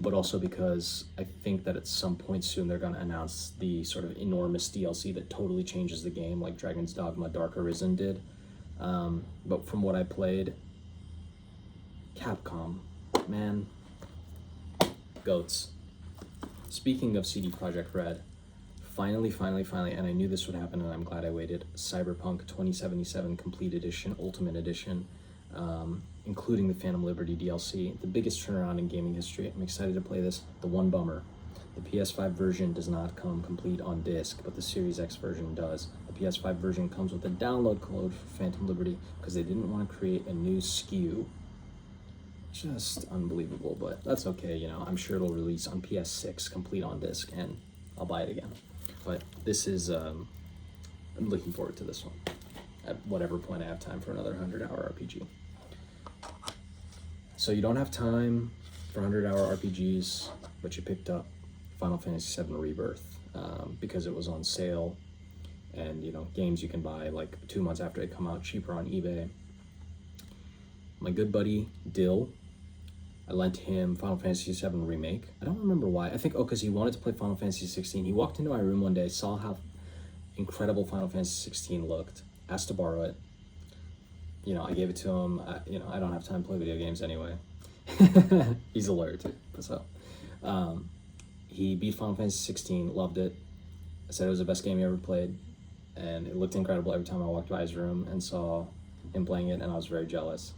but also because I think that at some point soon they're going to announce the sort of enormous DLC that totally changes the game, like Dragon's Dogma Dark Arisen did. But from what I played, Capcom, man, goats. Speaking of CD Projekt Red, finally, and I knew this would happen, and I'm glad I waited, Cyberpunk 2077 Complete Edition, Ultimate Edition, including the Phantom Liberty DLC, the biggest turnaround in gaming history. I'm excited to play this. The one bummer, the PS5 version does not come complete on disc, but the Series X version does. The PS5 version comes with a download code for Phantom Liberty because they didn't want to create a new SKU. Just unbelievable, but that's okay, you know. I'm sure it'll release on PS6 complete on disc, and I'll buy it again. But this is, I'm looking forward to this one. At whatever point I have time for another 100-hour RPG. So you don't have time for 100-hour RPGs, but you picked up Final Fantasy VII Rebirth because it was on sale, and you know, games you can buy like 2 months after they come out cheaper on eBay. My good buddy Dill, I lent him Final Fantasy VII Remake. I don't remember why. I think, because he wanted to play Final Fantasy 16. He walked into my room one day, saw how incredible Final Fantasy 16 looked, asked to borrow it. You know, I gave it to him. You know, I don't have time to play video games anyway. He's a lawyer too, so. He beat Final Fantasy 16, loved it. I said it was the best game he ever played, and it looked incredible every time I walked by his room and saw him playing it, and I was very jealous.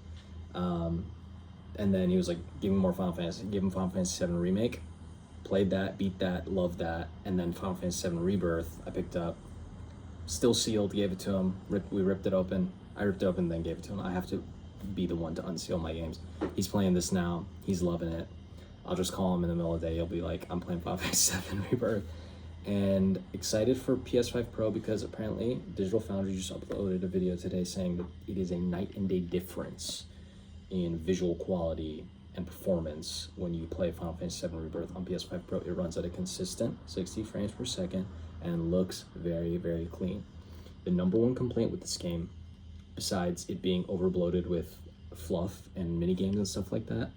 And then he was like, give me more Final Fantasy. Give him Final Fantasy VII Remake. Played that, beat that, loved that. And then Final Fantasy VII Rebirth, I picked up. Still sealed, gave it to him. We ripped it open. I ripped it open, then gave it to him. I have to be the one to unseal my games. He's playing this now. He's loving it. I'll just call him in the middle of the day. He'll be like, I'm playing Final Fantasy VII Rebirth. And excited for PS5 Pro because apparently Digital Foundry just uploaded a video today saying that it is a night and day difference in visual quality and performance when you play Final Fantasy VII Rebirth on PS5 Pro. It runs at a consistent 60 frames per second and looks very, very clean. The number one complaint with this game, besides it being overbloated with fluff and mini games and stuff like that,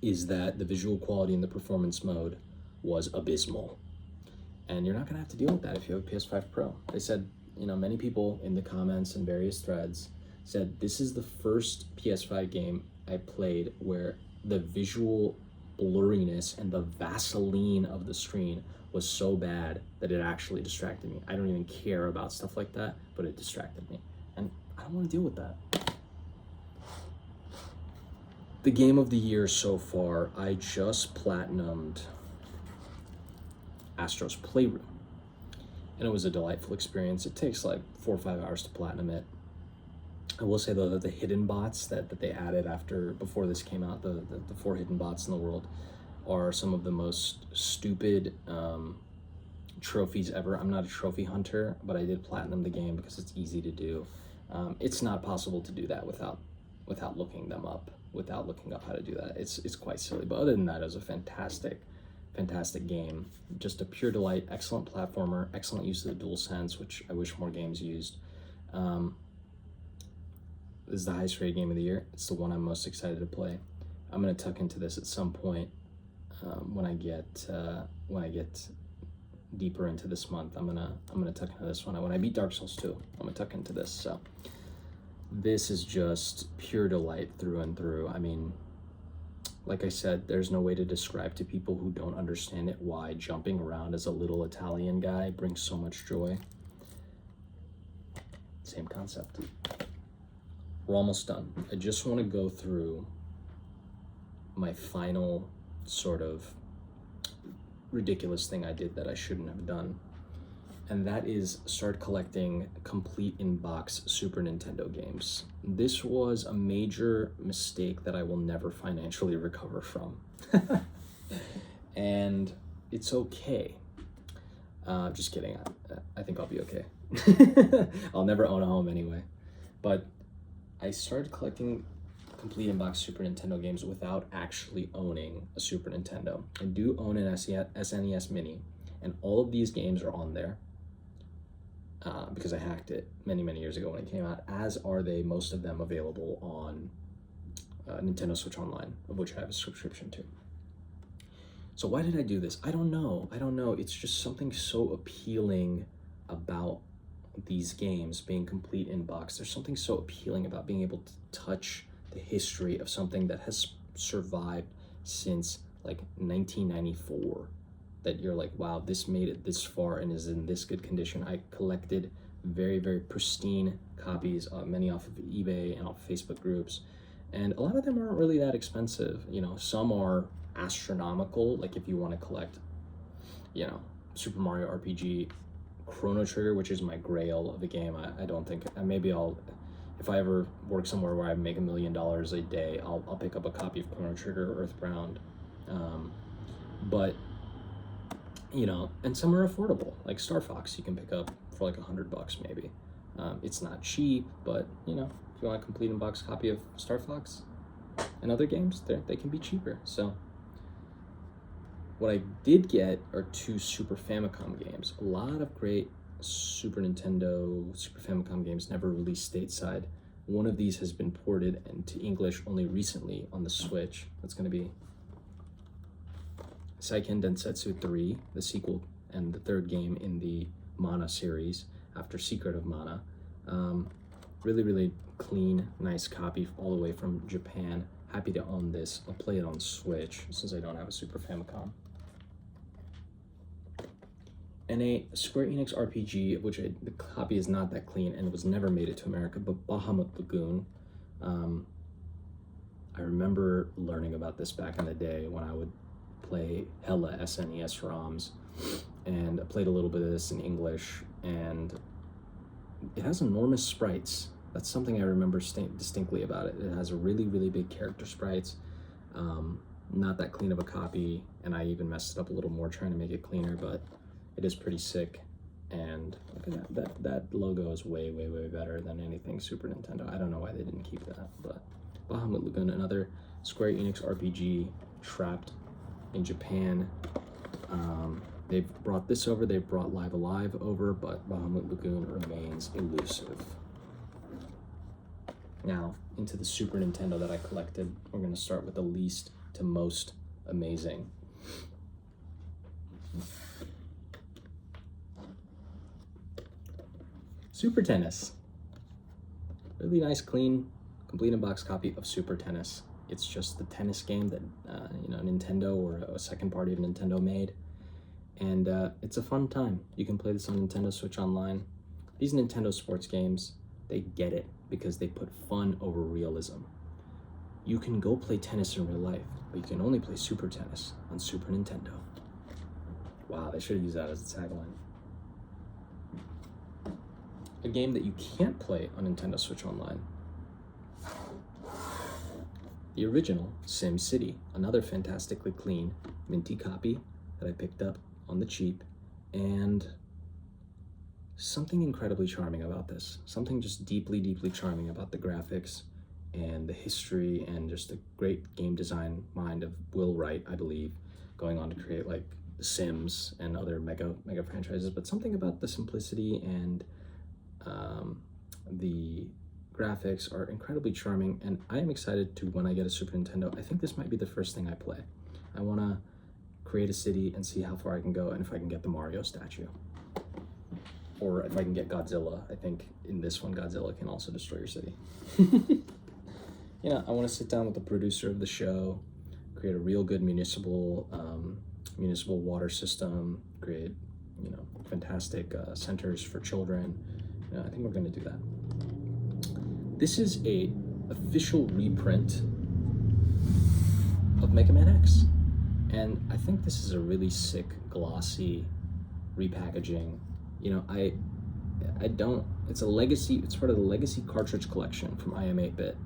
is that the visual quality in the performance mode was abysmal. And you're not gonna have to deal with that if you have a PS5 Pro. They said, you know, many people in the comments and various threads said, this is the first PS5 game I played where the visual blurriness and the Vaseline of the screen was so bad that it actually distracted me. I don't even care about stuff like that, but it distracted me. And I don't want to deal with that. The game of the year so far, I just platinumed Astro's Playroom. And it was a delightful experience. It takes like 4 or 5 hours to platinum it. I will say though that the hidden bots that they added before this came out, the 4 hidden bots in the world, are some of the most stupid trophies ever. I'm not a trophy hunter, but I did platinum the game because it's easy to do. It's not possible to do that without looking them up, without looking up how to do that. It's quite silly. But other than that, it was a fantastic game. Just a pure delight, excellent platformer, excellent use of the DualSense, which I wish more games used. This is the highest rated game of the year. It's the one I'm most excited to play. I'm gonna tuck into this at some point when I get deeper into this month. I'm gonna tuck into this one. When I beat Dark Souls 2, I'm gonna tuck into this. So this is just pure delight through and through. I mean, like I said, there's no way to describe to people who don't understand it why jumping around as a little Italian guy brings so much joy. Same concept. We're almost done. I just want to go through my final sort of ridiculous thing I did that I shouldn't have done. And that is start collecting complete in-box Super Nintendo games. This was a major mistake that I will never financially recover from. And it's okay. Just kidding. I think I'll be okay. I'll never own a home anyway. But I started collecting complete in-box Super Nintendo games without actually owning a Super Nintendo. I do own an SNES Mini, and all of these games are on there because I hacked it many, many years ago when it came out, as are most of them available on Nintendo Switch Online, of which I have a subscription to. So why did I do this? I don't know. It's just something so appealing about these games being complete in box. There's something so appealing about being able to touch the history of something that has survived since like 1994 that you're like, wow, this made it this far and is in this good condition. I collected very, very pristine copies, many off of eBay and off Facebook groups. And a lot of them aren't really that expensive. You know, some are astronomical. Like if you want to collect, you know, Super Mario RPG, Chrono Trigger, which is my grail of a game. I don't think, maybe I'll, if I ever work somewhere where I make $1 million a day, I'll pick up a copy of Chrono Trigger or Earthbound. But, you know, and some are affordable, like Star Fox you can pick up for like $100 maybe. It's not cheap, but, you know, if you want a complete in-box copy of Star Fox and other games, they can be cheaper. So what I did get are 2 Super Famicom games. A lot of great Super Nintendo, Super Famicom games never released stateside. One of these has been ported into English only recently on the Switch. That's going to be Seiken Densetsu 3, the sequel and the 3rd game in the Mana series after Secret of Mana. Really, really clean, nice copy all the way from Japan. Happy to own this. I'll play it on Switch since I don't have a Super Famicom. And a Square Enix RPG, which the copy is not that clean and it was never made it to America, but Bahamut Lagoon. I remember learning about this back in the day when I would play hella SNES ROMs, and I played a little bit of this in English, and it has enormous sprites. That's something I remember distinctly about it. It has a really, really big character sprites. Not that clean of a copy, and I even messed it up a little more trying to make it cleaner, but it is pretty sick. And look at that logo is way, way, way better than anything Super Nintendo. I don't know why they didn't keep that, but Bahamut Lagoon, another Square Enix RPG trapped in Japan. They've brought this over, they've brought Live Alive over, but Bahamut Lagoon remains elusive. Now, into the Super Nintendo that I collected, we're gonna start with the least to most amazing. Super Tennis. Really nice, clean, complete in-box copy of Super Tennis. It's just the tennis game that you know, Nintendo or a second party of Nintendo made, and it's a fun time. You can play this on Nintendo Switch Online. These Nintendo sports games, they get it because they put fun over realism. You can go play tennis in real life, but you can only play Super Tennis on Super Nintendo. Wow, they should have used that as a tagline. A game that you can't play on Nintendo Switch Online. The original Sim City, another fantastically clean, minty copy that I picked up on the cheap, and something incredibly charming about this. Something just deeply, deeply charming about the graphics and the history and just the great game design mind of Will Wright, I believe, going on to create like The Sims and other mega franchises, but something about the simplicity and the graphics are incredibly charming, and I am excited to, when I get a Super Nintendo, I think this might be the first thing I play. I want to create a city and see how far I can go, and if I can get the Mario statue. Or if I can get Godzilla. I think in this one, Godzilla can also destroy your city. You know, I want to sit down with the producer of the show, create a real good municipal water system, create, you know, fantastic centers for children. You know, I think we're going to do that. This is a official reprint of Mega Man X, and I think this is a really sick, glossy repackaging. You know, I don't, it's a legacy, it's part of the legacy cartridge collection from IM8-bit,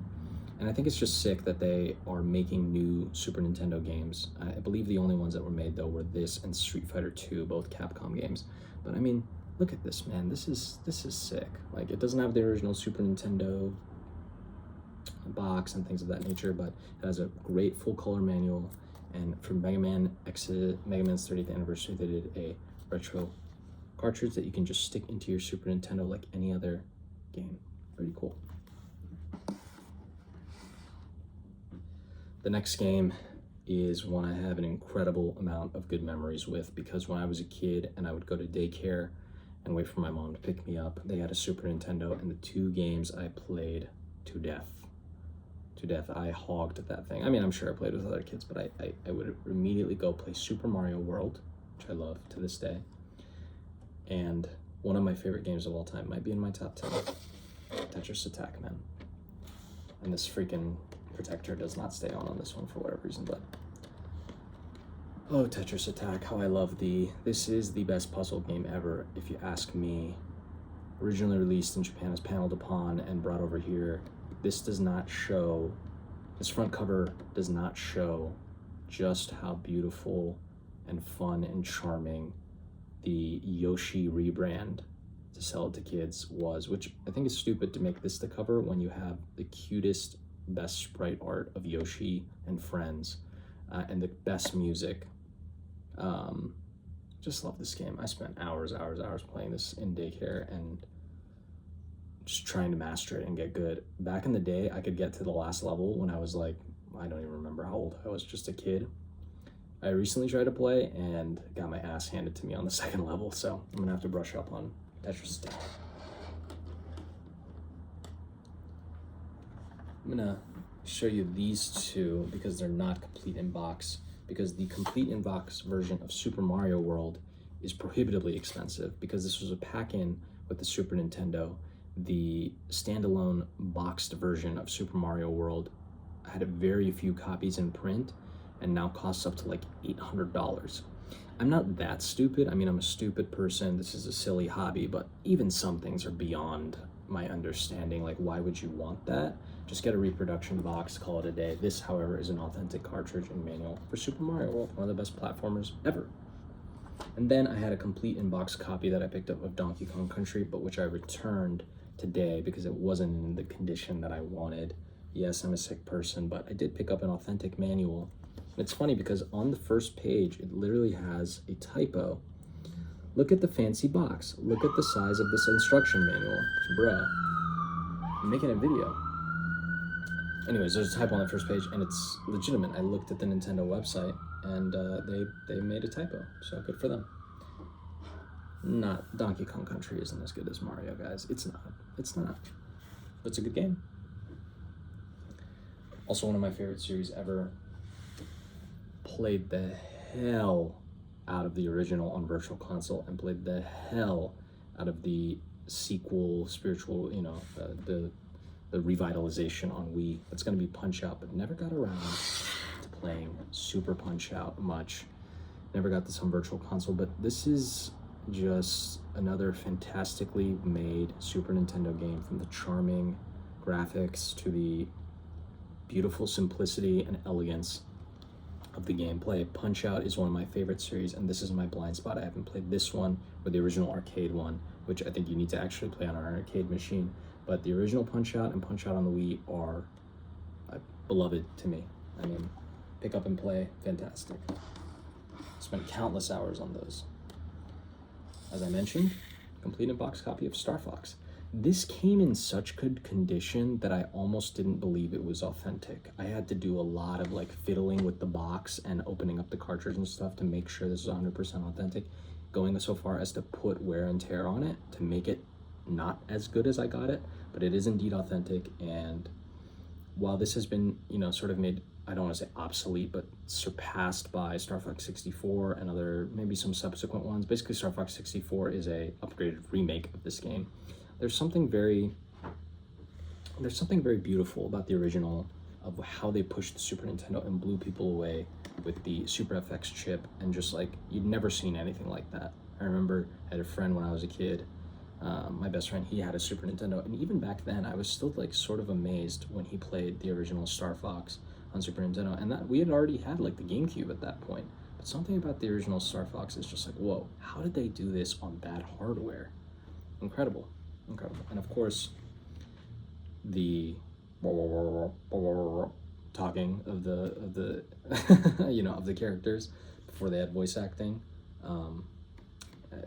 and I think it's just sick that they are making new Super Nintendo games. I believe the only ones that were made, though, were this and Street Fighter 2, both Capcom games. But I mean, look at this, man. This is sick. Like, it doesn't have the original Super Nintendo box and things of that nature, but it has a great full color manual. And for Mega Man's 30th anniversary, they did a retro cartridge that you can just stick into your Super Nintendo like any other game. Pretty cool. The next game is one I have an incredible amount of good memories with, because when I was a kid and I would go to daycare and wait for my mom to pick me up, they had a Super Nintendo, and the 2 games I played to death. I hogged that thing. I mean, I'm sure I played with other kids, but I would immediately go play Super Mario World, which I love to this day. And one of my favorite games of all time, might be in my top 10, Tetris Attack, man. And this freaking protector does not stay on this one for whatever reason, but oh, Tetris Attack, how I love this is the best puzzle game ever, if you ask me. Originally released in Japan as Paneled Upon and brought over here, this front cover does not show just how beautiful and fun and charming the Yoshi rebrand to sell it to kids was, which I think is stupid to make this the cover when you have the cutest, best sprite art of Yoshi and friends, and the best music. Just love this game. I spent hours playing this in daycare and just trying to master it and get good. Back in the day, I could get to the last level when I was like, I don't even remember how old I was, just a kid. I recently tried to play and got my ass handed to me on the second level, so I'm gonna have to brush up on Tetris Attack. I'm gonna show you these two because they're not complete in box, because the complete in box version of Super Mario World is prohibitively expensive because this was a pack-in with the Super Nintendo. The standalone boxed version of Super Mario World had very few copies in print and now costs up to like $800. I'm not that stupid. I mean, I'm a stupid person. This is a silly hobby, but even some things are beyond my understanding. Like, why would you want that? Just get a reproduction box, call it a day. This, however, is an authentic cartridge and manual for Super Mario World, one of the best platformers ever. And then I had a complete in-box copy that I picked up of Donkey Kong Country, but which I returned today because it wasn't in the condition that I wanted. Yes, I'm a sick person, but I did pick up an authentic manual. And it's funny because on the first page, it literally has a typo. Look at the fancy box. Look at the size of this instruction manual. Bruh, I'm making a video. Anyways, there's a typo on the first page, and it's legitimate. I looked at the Nintendo website, and they made a typo, so good for them. Not Donkey Kong Country isn't as good as Mario, guys. It's not. But it's a good game. Also, one of my favorite series ever. Played the hell out of the original on Virtual Console and played the hell out of the sequel, spiritual, the revitalization on Wii. That's going to be Punch-Out, but never got around to playing Super Punch-Out much. Never got this on Virtual Console, but this is just another fantastically made Super Nintendo game, from the charming graphics to the beautiful simplicity and elegance of the gameplay. Punch-Out is one of my favorite series, and this is my blind spot. I haven't played this one or the original arcade one, which I think you need to actually play on an arcade machine. But the original Punch-Out and Punch-Out on the Wii are beloved to me. I mean, pick up and play, fantastic. Spent countless hours on those. As I mentioned, complete in-box copy of Star Fox. This came in such good condition that I almost didn't believe it was authentic. I had to do a lot of like fiddling with the box and opening up the cartridge and stuff to make sure this is 100% authentic, going so far as to put wear and tear on it to make it not as good as I got it, but it is indeed authentic. And while this has been, sort of made, I don't want to say obsolete, but surpassed by Star Fox 64 and other, maybe some subsequent ones. Basically, Star Fox 64 is a upgraded remake of this game. There's something very beautiful about the original, of how they pushed the Super Nintendo and blew people away with the Super FX chip, and just like, you'd never seen anything like that. I remember I had a friend when I was a kid, my best friend, he had a Super Nintendo, and even back then I was still like sort of amazed when he played the original Star Fox on Super Nintendo, and that we had already had like the GameCube at that point. But something about the original Star Fox is just like, whoa, how did they do this on that hardware? Incredible. And of course, the talking of the of the characters before they had voice acting.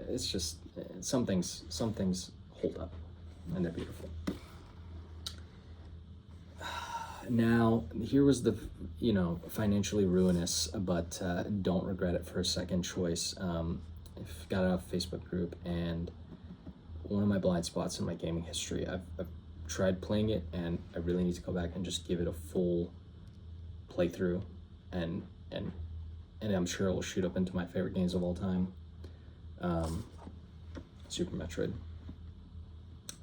It's just some things hold up, and they're beautiful. Now, here was the financially ruinous, but don't regret it for a second choice. Got it off a Facebook group, and one of my blind spots in my gaming history. I've tried playing it, and I really need to go back and just give it a full playthrough and and I'm sure it will shoot up into my favorite games of all time. Super Metroid.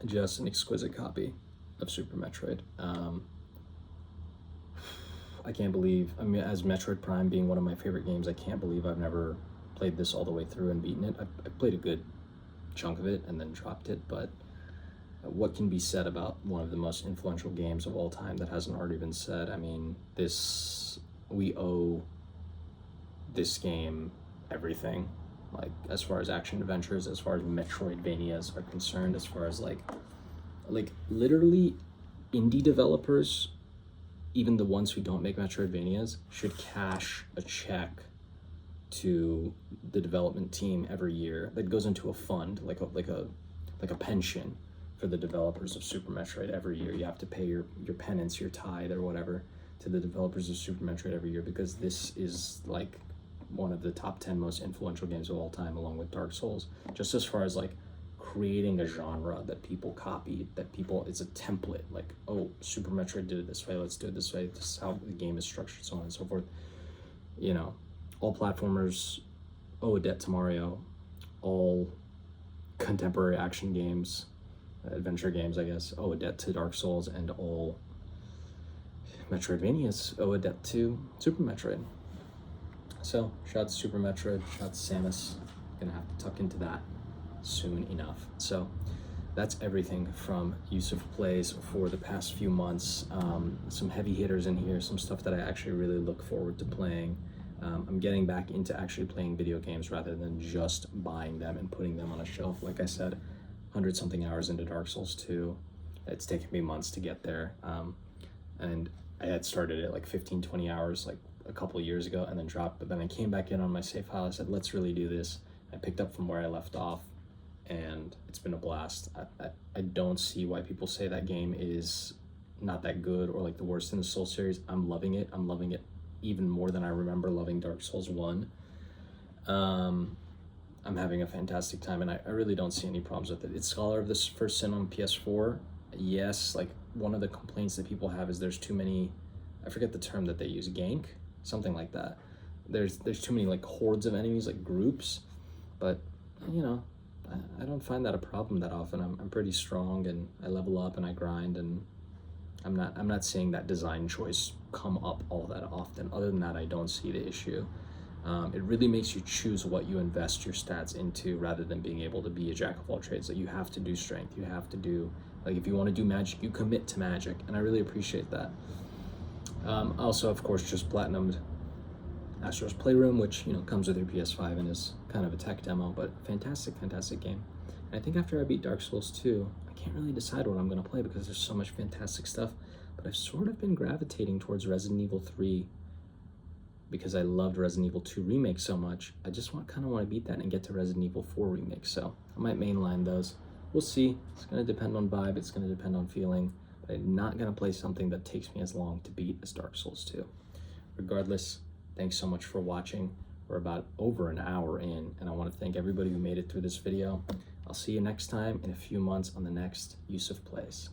Just an exquisite copy of Super Metroid. I can't believe, I mean, as Metroid Prime being one of my favorite games, I can't believe I've never played this all the way through and beaten it. I played a good chunk of it and then dropped it, but what can be said about one of the most influential games of all time that hasn't already been said? I mean, we owe this game everything, like as far as action adventures, as far as Metroidvanias are concerned, as far as like literally indie developers, even the ones who don't make Metroidvanias, should cash a check to the development team every year that goes into a fund, like a pension for the developers of Super Metroid every year. You have to pay your penance, your tithe or whatever to the developers of Super Metroid every year, because this is like one of the top 10 most influential games of all time, along with Dark Souls, just as far as like creating a genre that people copied, it's a template, like, oh, Super Metroid did it this way, let's do it this way, this is how the game is structured, so on and so forth. You know, all platformers owe a debt to Mario, all contemporary action games, adventure games, I guess, owe a debt to Dark Souls, and all Metroidvanias owe a debt to Super Metroid. So, shout out to Super Metroid, shout out to Samus. Gonna have to tuck into that soon enough. So that's everything from YusofPlays for the past few months. Some heavy hitters in here, some stuff that I actually really look forward to playing. I'm getting back into actually playing video games rather than just buying them and putting them on a shelf. Like I said, 100-something hours into Dark Souls 2. It's taken me months to get there. And I had started at like 15-20 hours like a couple of years ago and then dropped, but then I came back in on my save file. I said, let's really do this. I picked up from where I left off, and it's been a blast. I don't see why people say that game is not that good or like the worst in the Soul series. I'm loving it. I'm loving it even more than I remember loving Dark Souls 1. I'm having a fantastic time, and I really don't see any problems with it. It's Scholar of the First Sin on PS4. Yes, like one of the complaints that people have is there's too many, I forget the term that they use, gank? Something like that. There's too many like hordes of enemies, like groups, but you know, I don't find that a problem that often. I'm pretty strong, and I level up and I grind, and I'm not seeing that design choice come up all that often. Other than that, I don't see the issue. It really makes you choose what you invest your stats into rather than being able to be a jack of all trades. That you have to do strength, you have to do, like if you want to do magic, you commit to magic, and I really appreciate that. Also, of course, just platinumed Astro's Playroom, which, you know, comes with your PS5 and is kind of a tech demo, but fantastic game. And I think after I beat Dark Souls 2, I can't really decide what I'm going to play because there's so much fantastic stuff, but I've sort of been gravitating towards Resident Evil 3 because I loved Resident Evil 2 Remake so much. I just kind of want to beat that and get to Resident Evil 4 Remake, so I might mainline those. We'll see. It's going to depend on vibe, it's going to depend on feeling, but I'm not going to play something that takes me as long to beat as Dark Souls 2. Regardless, thanks so much for watching. We're about over an hour in, and I want to thank everybody who made it through this video. I'll see you next time in a few months on the next YusofPlays.